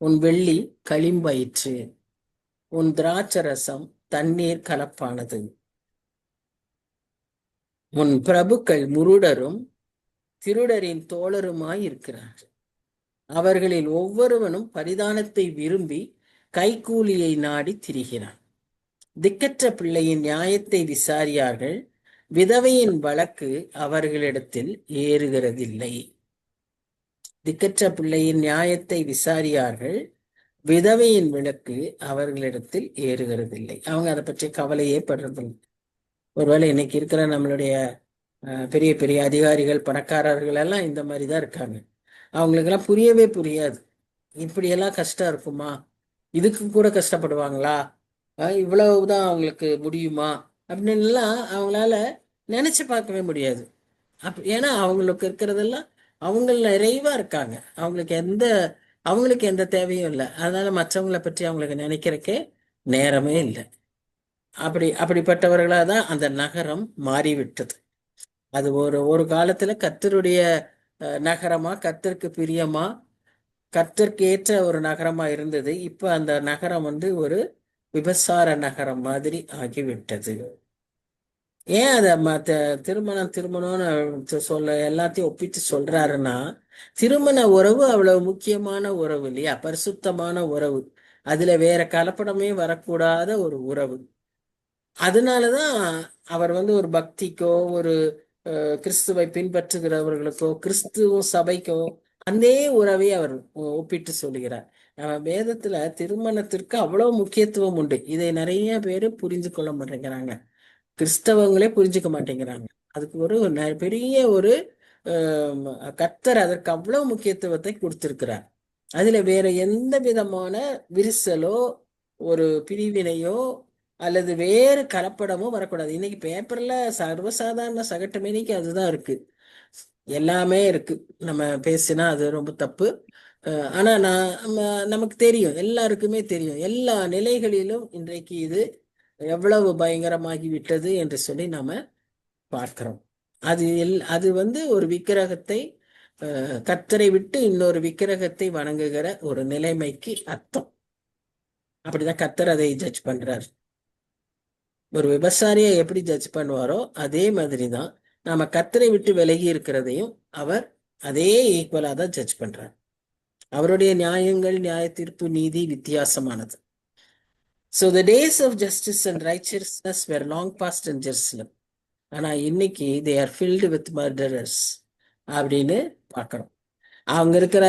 உன் வெள்ளி களிம்பாயிற்று, உன் திராட்சரசம் தண்ணீர் கலப்பானது. உன் பிரபுக்கள் முருடரும் திருடரின் தோழருமாய் இருக்கிறார். அவர்களில் ஒவ்வொருவனும் பரிதானத்தை விரும்பி கைக்கூலியை நாடி திரிகிறான். திக்கற்ற பிள்ளையின் நியாயத்தை விசாரியார்கள், விதவையின் வழக்கு அவர்களிடத்தில் ஏறுகிறதில்லை. திக்கற்ற பிள்ளையின் நியாயத்தை விசாரியார்கள், விதவையின் விளக்கு அவர்களிடத்தில் ஏறுகிறதில்லை. அவங்க அதை பற்றி கவலையே படுறதில்லை. ஒருவேளை இன்னைக்கு இருக்கிற நம்மளுடைய பெரிய பெரிய அதிகாரிகள் பணக்காரர்கள் எல்லாம் இந்த மாதிரி தான் இருக்காங்க. அவங்களுக்கெல்லாம் புரியவே புரியாது, இப்படியெல்லாம் கஷ்டம் இருக்குமா, இதுக்கு கூட கஷ்டப்படுவாங்களா, இவ்வளவுதான் அவங்களுக்கு முடியுமா அப்படின்லாம் அவங்களால நினைச்சு பார்க்கவே முடியாது. ஏன்னா அவங்களுக்கு இருக்கிறதெல்லாம் அவங்க நிறைவா இருக்காங்க. அவங்களுக்கு எந்த தேவையும் இல்லை. அதனால மற்றவங்களை பற்றி அவங்களுக்கு நினைக்கிறக்கே நேரமே இல்லை. அப்படிப்பட்டவர்களா தான் அந்த நகரம் மாறிவிட்டது. அது ஒரு ஒரு காலத்துல கர்த்தருடைய நகரமா, கர்த்தருக்கு பிரியமா, கர்த்தருக்கு ஏற்ற ஒரு நகரமா இருந்தது. இப்ப அந்த நகரம் வந்து ஒரு விபசார நகரம் மாதிரி ஆகிவிட்டது. ஏன் அதை திருமணம்னு சொல்ல எல்லாத்தையும் ஒப்பிட்டு சொல்றாருன்னா, திருமண உறவு அவ்வளவு முக்கியமான உறவு இல்லையா, பரிசுத்தமான உறவு. அதுல வேற கலப்படமே வரக்கூடாத ஒரு உறவு. அதனாலதான் அவர் வந்து ஒரு பக்திக்கோ ஒரு கிறிஸ்துவை பின்பற்றுகிறவர்களுக்கோ கிறிஸ்துவும் சபைக்கோ அந்த உறவை அவர் ஒப்பிட்டு சொல்லுகிறார். நம்ம வேதத்துல திருமணத்திற்கு அவ்வளவு முக்கியத்துவம் உண்டு. இதை நிறைய பேரு புரிஞ்சு கொள்ள மாட்டேங்கிறாங்க. கிறிஸ்தவங்களே புரிஞ்சுக்க மாட்டேங்கிறாங்க. அதுக்கு ஒரு பெரிய ஒரு கர்த்தர் அதற்கு அவ்வளவு முக்கியத்துவத்தை கொடுத்திருக்கிறார். அதுல வேற எந்த விதமான விரிசலோ ஒரு பிரிவினையோ அல்லது வேறு கலப்படமோ வரக்கூடாது. இன்னைக்கு பேப்பர்ல சர்வசாதாரண சகட்டு மேனிக்கு அதுதான் இருக்கு, எல்லாமே இருக்கு. நம்ம பேசினா அது ரொம்ப தப்பு. ஆனா நமக்கு தெரியும், எல்லாருக்குமே தெரியும், எல்லா நிலைகளிலும் இன்றைக்கு இது எவ்வளவு பயங்கரமாகி விட்டது என்று சொல்லி நாம பார்க்கிறோம். அது வந்து ஒரு விக்கிரகத்தை கர்த்தரை விட்டு இன்னொரு விக்கிரகத்தை வணங்குகிற ஒரு நிலைமைக்கு அர்த்தம். அப்படிதான் கர்த்தர் அதை ஜட்ஜ் பண்றார். ஒரு விபசாரியை எப்படி ஜட்ஜ் பண்ணுவாரோ அதே மாதிரிதான் நாம கர்த்தரை விட்டு விலகி இருக்கிறதையும் அவர் அதே ஈக்குவலா தான் ஜட்ஜ் பண்றார். அவருடைய நியாயங்கள், நியாய தீர்ப்பு, நீதி வித்தியாசமானது. So the days of justice and righteousness were long past in Jerusalem. ஆனா இன்னைக்கு they are filled with murderers அப்படின்னு பார்க்கிறோம். அவங்க இருக்கிற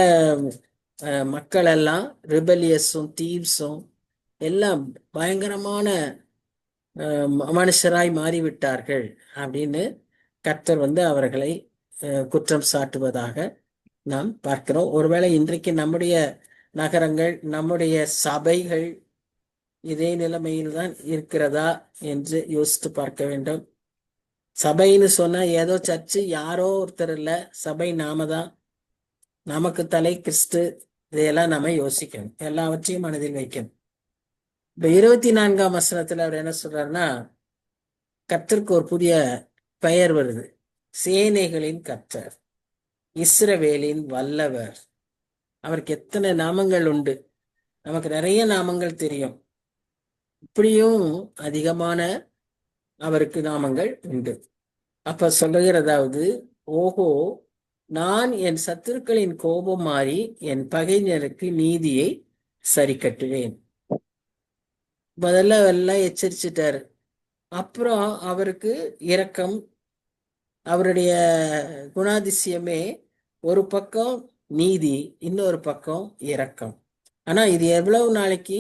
மக்கள் எல்லாம் ரிபலியஸும் தீவ்ஸும் எல்லாம் பயங்கரமான மனுஷராய் மாறிவிட்டார்கள் அப்படின்னு கர்த்தர் வந்து அவர்களை குற்றம் சாட்டுவதாக நாம் பார்க்கிறோம். ஒருவேளை இன்றைக்கு நம்முடைய நகரங்கள், நம்முடைய சபைகள் இதே நிலைமையில் தான் இருக்கிறதா என்று யோசித்து பார்க்க வேண்டும். சபைன்னு சொன்னா ஏதோ சர்ச்சு யாரோ ஒருத்தர் இல்ல, சபை நாம தான். நமக்கு தலை கிறிஸ்து. இதையெல்லாம் நம்ம யோசிக்கணும், எல்லாவற்றையும் மனதில் வைக்கணும். இப்ப 24ஆம் வசனத்துல அவர் என்ன சொல்றாருன்னா, கர்த்தருக்கு ஒரு புதிய பெயர் வருது. சேனைகளின் கர்த்தர், இஸ்ரவேலின் வல்லவர். அவருக்கு எத்தனை நாமங்கள் உண்டு! நமக்கு நிறைய நாமங்கள் தெரியும். இப்படியும் அதிகமான அவருக்கு நாமங்கள் உண்டு. அப்ப சொல்லுகிறதாவது, ஓஹோ, நான் என் சத்துருக்களின் கோபம் மாறி என் பகைஞருக்கு நீதியை சரி கட்டுவேன். முதல்ல எல்லாம் எச்சரிச்சிட்டாரு. அப்புறம் அவருக்கு இரக்கம், அவருடைய குணாதிசயமே ஒரு பக்கம் நீதி, இன்னொரு பக்கம் இரக்கம். ஆனா இது எவ்வளவு நாளைக்கு?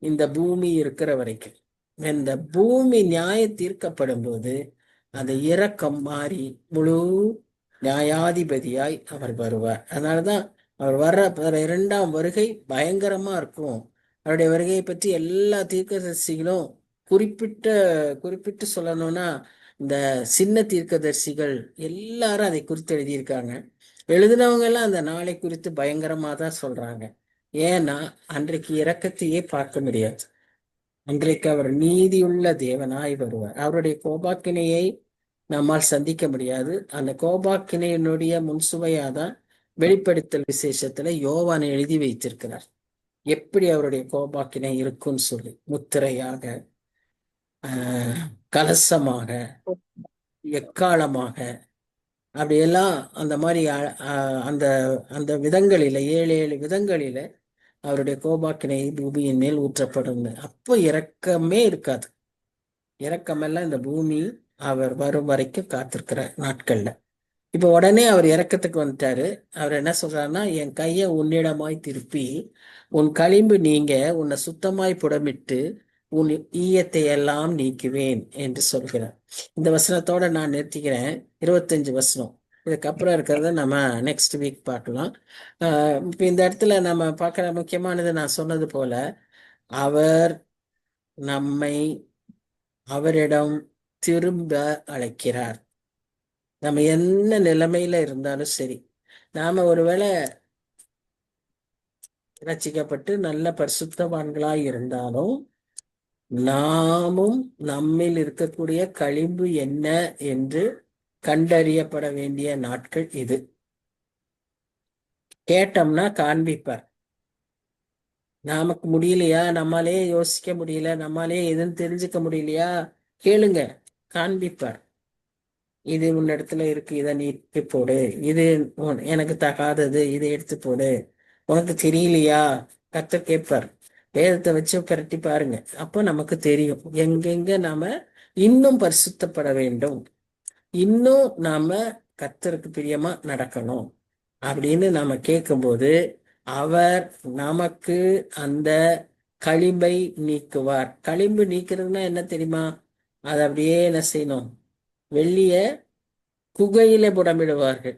இந்த பூமி இருக்கிற வரைக்கும். இந்த பூமி நியாய தீர்க்கப்படும் போது அந்த இரக்கம் மாறி முழு நியாயாதிபதியாய் அவர் வருவார். அதனாலதான் அவர் வர்ற 2ஆம் வருகை பயங்கரமா இருக்கும். அவருடைய வருகையை பற்றி எல்லா தீர்க்கதரிசிகளும் குறிப்பிட்டு சொல்லணும்னா, இந்த சின்ன தீர்க்கதரிசிகள் எல்லாரும் அதை குறித்து எழுதியிருக்காங்க. எழுதினவங்க எல்லாம் அந்த நாளை குறித்து பயங்கரமா தான் சொல்றாங்க. ஏன்னா அன்றைக்கு இரக்கத்தையே பார்க்க முடியாது. அன்றைக்கு அவர் நீதியுள்ள தேவனாய் வருவார். அவருடைய கோபாக்கினையை நம்மால் சந்திக்க முடியாது. அந்த கோபாக்கினையினுடைய முன்சுவையாதான் வெளிப்படுத்தல் விசேஷத்துல யோவான் எழுதி வைத்திருக்கிறார். எப்படி அவருடைய கோபாக்கினை இருக்கும்னு சொல்லி, முத்திரையாக, கலசமாக, எக்காலமாக, அப்படியெல்லாம் அந்த மாதிரி அந்த அந்த விதங்களில 7 விதங்களில அவருடைய கோபாக்கினை பூமியின் மேல் ஊற்றப்படும். அப்போ இரக்கமே இருக்காது. இரக்கமெல்லாம் இந்த பூமி அவர் வரும் வரைக்கும் காத்திருக்கிற நாட்கள்ல. இப்ப உடனே அவர் இரக்கத்துக்கு வந்துட்டாரு. அவர் என்ன சொல்றாருன்னா, என் கையை உன்னிடமாய் திருப்பி உன் களிம்பு நீங்க உன்னை சுத்தமாய் புடமிட்டு உன் ஈயத்தை எல்லாம் நீக்குவேன் என்று சொல்கிறார். இந்த வசனத்தோட நான் நிறுத்திக்கிறேன். 25 வசனம். இதுக்கப்புறம் இருக்கிறத நம்ம நெக்ஸ்ட் வீக் பார்க்கலாம். இப்ப இந்த இடத்துல நம்ம பார்க்கிற முக்கியமானது, நான் சொன்னது போல, அவர் நம்மை அவரிடம் திரும்ப அழைக்கிறார். நம்ம என்ன நிலைமையில இருந்தாலும் சரி, நாம ஒருவேளை ரட்சிக்கப்பட்டு நல்ல பரிசுத்தவான்களாய் இருந்தாலும், நாமும் நம்மில் இருக்கக்கூடிய களிம்பு என்ன என்று கண்டறியப்பட வேண்டிய நாட்கள் இது. கேட்டோம்னா காண்பிப்பார். நமக்கு முடியலையா, நம்மாலே யோசிக்க முடியல, நம்மாலே எதுன்னு தெரிஞ்சுக்க முடியலையா, கேளுங்க, காண்பிப்பார். இது உன்னிடத்துல இருக்கு, இதை நீ போடு. இது எனக்கு தகாதது, இதை எடுத்து போடு. உனக்கு தெரியலையா? கர்த்தர் கேட்பார். வேதத்தை வச்சு பிரட்டி பாருங்க. அப்போ நமக்கு தெரியும் எங்கெங்க நாம இன்னும் பரிசுத்தப்பட வேண்டும், இன்னும் நாம கர்த்தருக்கு பிரியமா நடக்கணும் அப்படின்னு நாம கேட்கும்போது அவர் நமக்கு அந்த களிம்பை நீக்குவார். களிம்பு நீக்கிறதுனா என்ன தெரியுமா? அதை அப்படியே என்ன செய்யணும்? வெள்ளிய குகையில புடமிடுவார்கள்,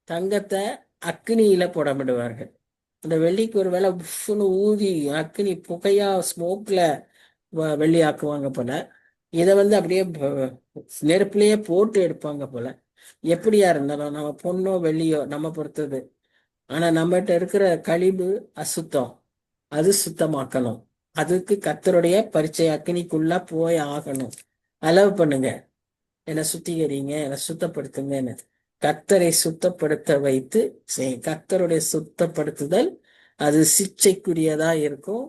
தங்கத்தை அக்னியில புடமிடுவார்கள். அந்த வெள்ளிக்கு ஒரு வேளை புஷ்னு ஊதி அக்னி புகையா ஸ்மோக்ல வெள்ளி ஆக்குவாங்க போல. இதை அப்படியே நெருப்புலயே போட்டு எடுப்பாங்க போல. எப்படியா இருந்தாலும் நம்ம பொண்ணோ வெள்ளியோ நம்ம பொறுத்தது. ஆனா நம்மகிட்ட இருக்கிற கழிவு அசுத்தம், அது சுத்தமாக்கணும். அதுக்கு கர்த்தருடைய பரிச்சை அக்னிக்குள்ள போய் ஆகணும். அலோவ் பண்ணுங்க, என்னை சுத்திகரிங்க, என்னை சுத்தப்படுத்துங்கன்னு. கர்த்தரை சுத்தப்படுத்த வைத்து கர்த்தருடைய சுத்தப்படுத்துதல் அது சிக்ஷைக்குரியதா இருக்கும்.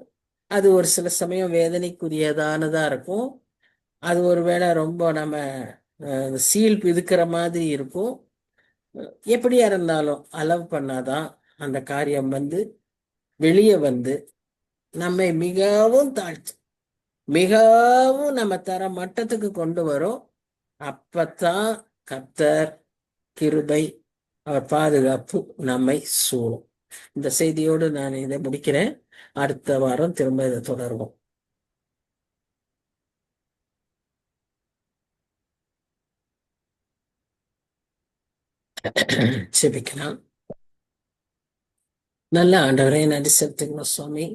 அது ஒரு சில சமயம் வேதனைக்குரியதானதா இருக்கும். அது ஒருவேளை ரொம்ப நம்ம சீல் பிதுக்கிற மாதிரி இருக்கும். எப்படியா இருந்தாலும் அலோவ் பண்ணாதான் அந்த காரியம் வெளியே நம்மை மிகவும் தாழ்த்து, மிகவும் நம்ம தர மட்டத்துக்கு கொண்டு வரும். அப்பத்தான் கர்த்தர் கிருபை, அவர் பாதுகாப்பு நம்மை சூழும். இந்த செய்தியோடு நான் இதை முடிக்கிறேன். அடுத்த வாரம் திரும்ப இதை தொடருவோம். செபிக்கலாம். நல்ல ஆண்டவரே, நன்றி செலுத்துகிறோம் சுவாமி.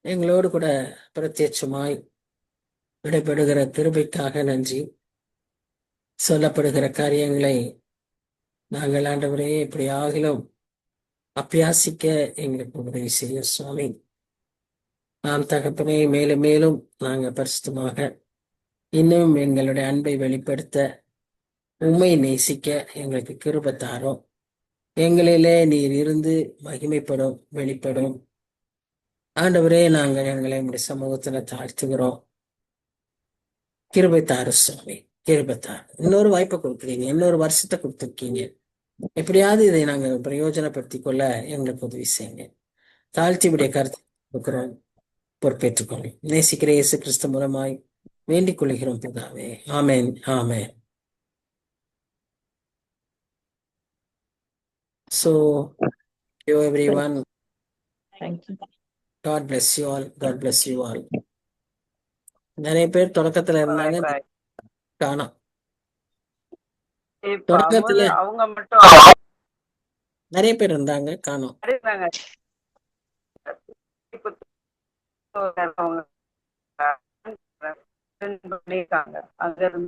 எங்களோடு கூட பிரத்யட்சமாய் விடைபெறுகிற கிருபைக்காக நன்றி. சொல்லப்படுகிற காரியங்களை நாங்கள் ஆண்டவரே இப்படி ஆகிலும் அபியாசிக்க எங்களுக்கு உதவி செய்ய சுவாமி. நாம் தகப்பனே மேலும் மேலும் நாங்கள் பரிசுத்தமாக இன்னும் எங்களுடைய அன்பை வெளிப்படுத்த, உம்மை நேசிக்க எங்களுக்கு கிருபை தாரும். எங்களிலே நீர் இருந்து மகிமைப்படும், வெளிப்படும். ஆண்டவரே நாங்கள் எங்களை உம்முடைய சமூகத்துல தாழ்த்துகிறோம். கிருபை தாரு சுவாமி, கிருபை தாரு. இன்னொரு வாய்ப்பை கொடுக்குறீங்க, இன்னொரு வருஷத்தை கொடுத்துருக்கீங்க. எப்படியாவது இதை நாங்கள் பிரயோஜனப்படுத்திக் கொள்ள எங்களுக்கு உதவி செய்யுங்க. தாழ்த்தியுடைய கருத்தை கொடுக்கிறோம், பொறுப்பேற்றுக்கொள்ளும். நேசிக்கிற இயேசு கிறிஸ்து மூலமாய் வேண்டிக் கொள்கிறோம் பிதாவே. ஆமென், ஆமென். So, you everyone, Thank you. God bless you all, God bless you all. நிறைய பேர் தொடக்கத்துல இருந்தாங்க, காணோம். இப்ப தொடக்கத்துல அவங்க மட்டும் நிறைய பேர் இருந்தாங்க, காணோம். இருந்தாங்க. இப்ப அவங்க பண்ணிருக்காங்க அங்க இருந்து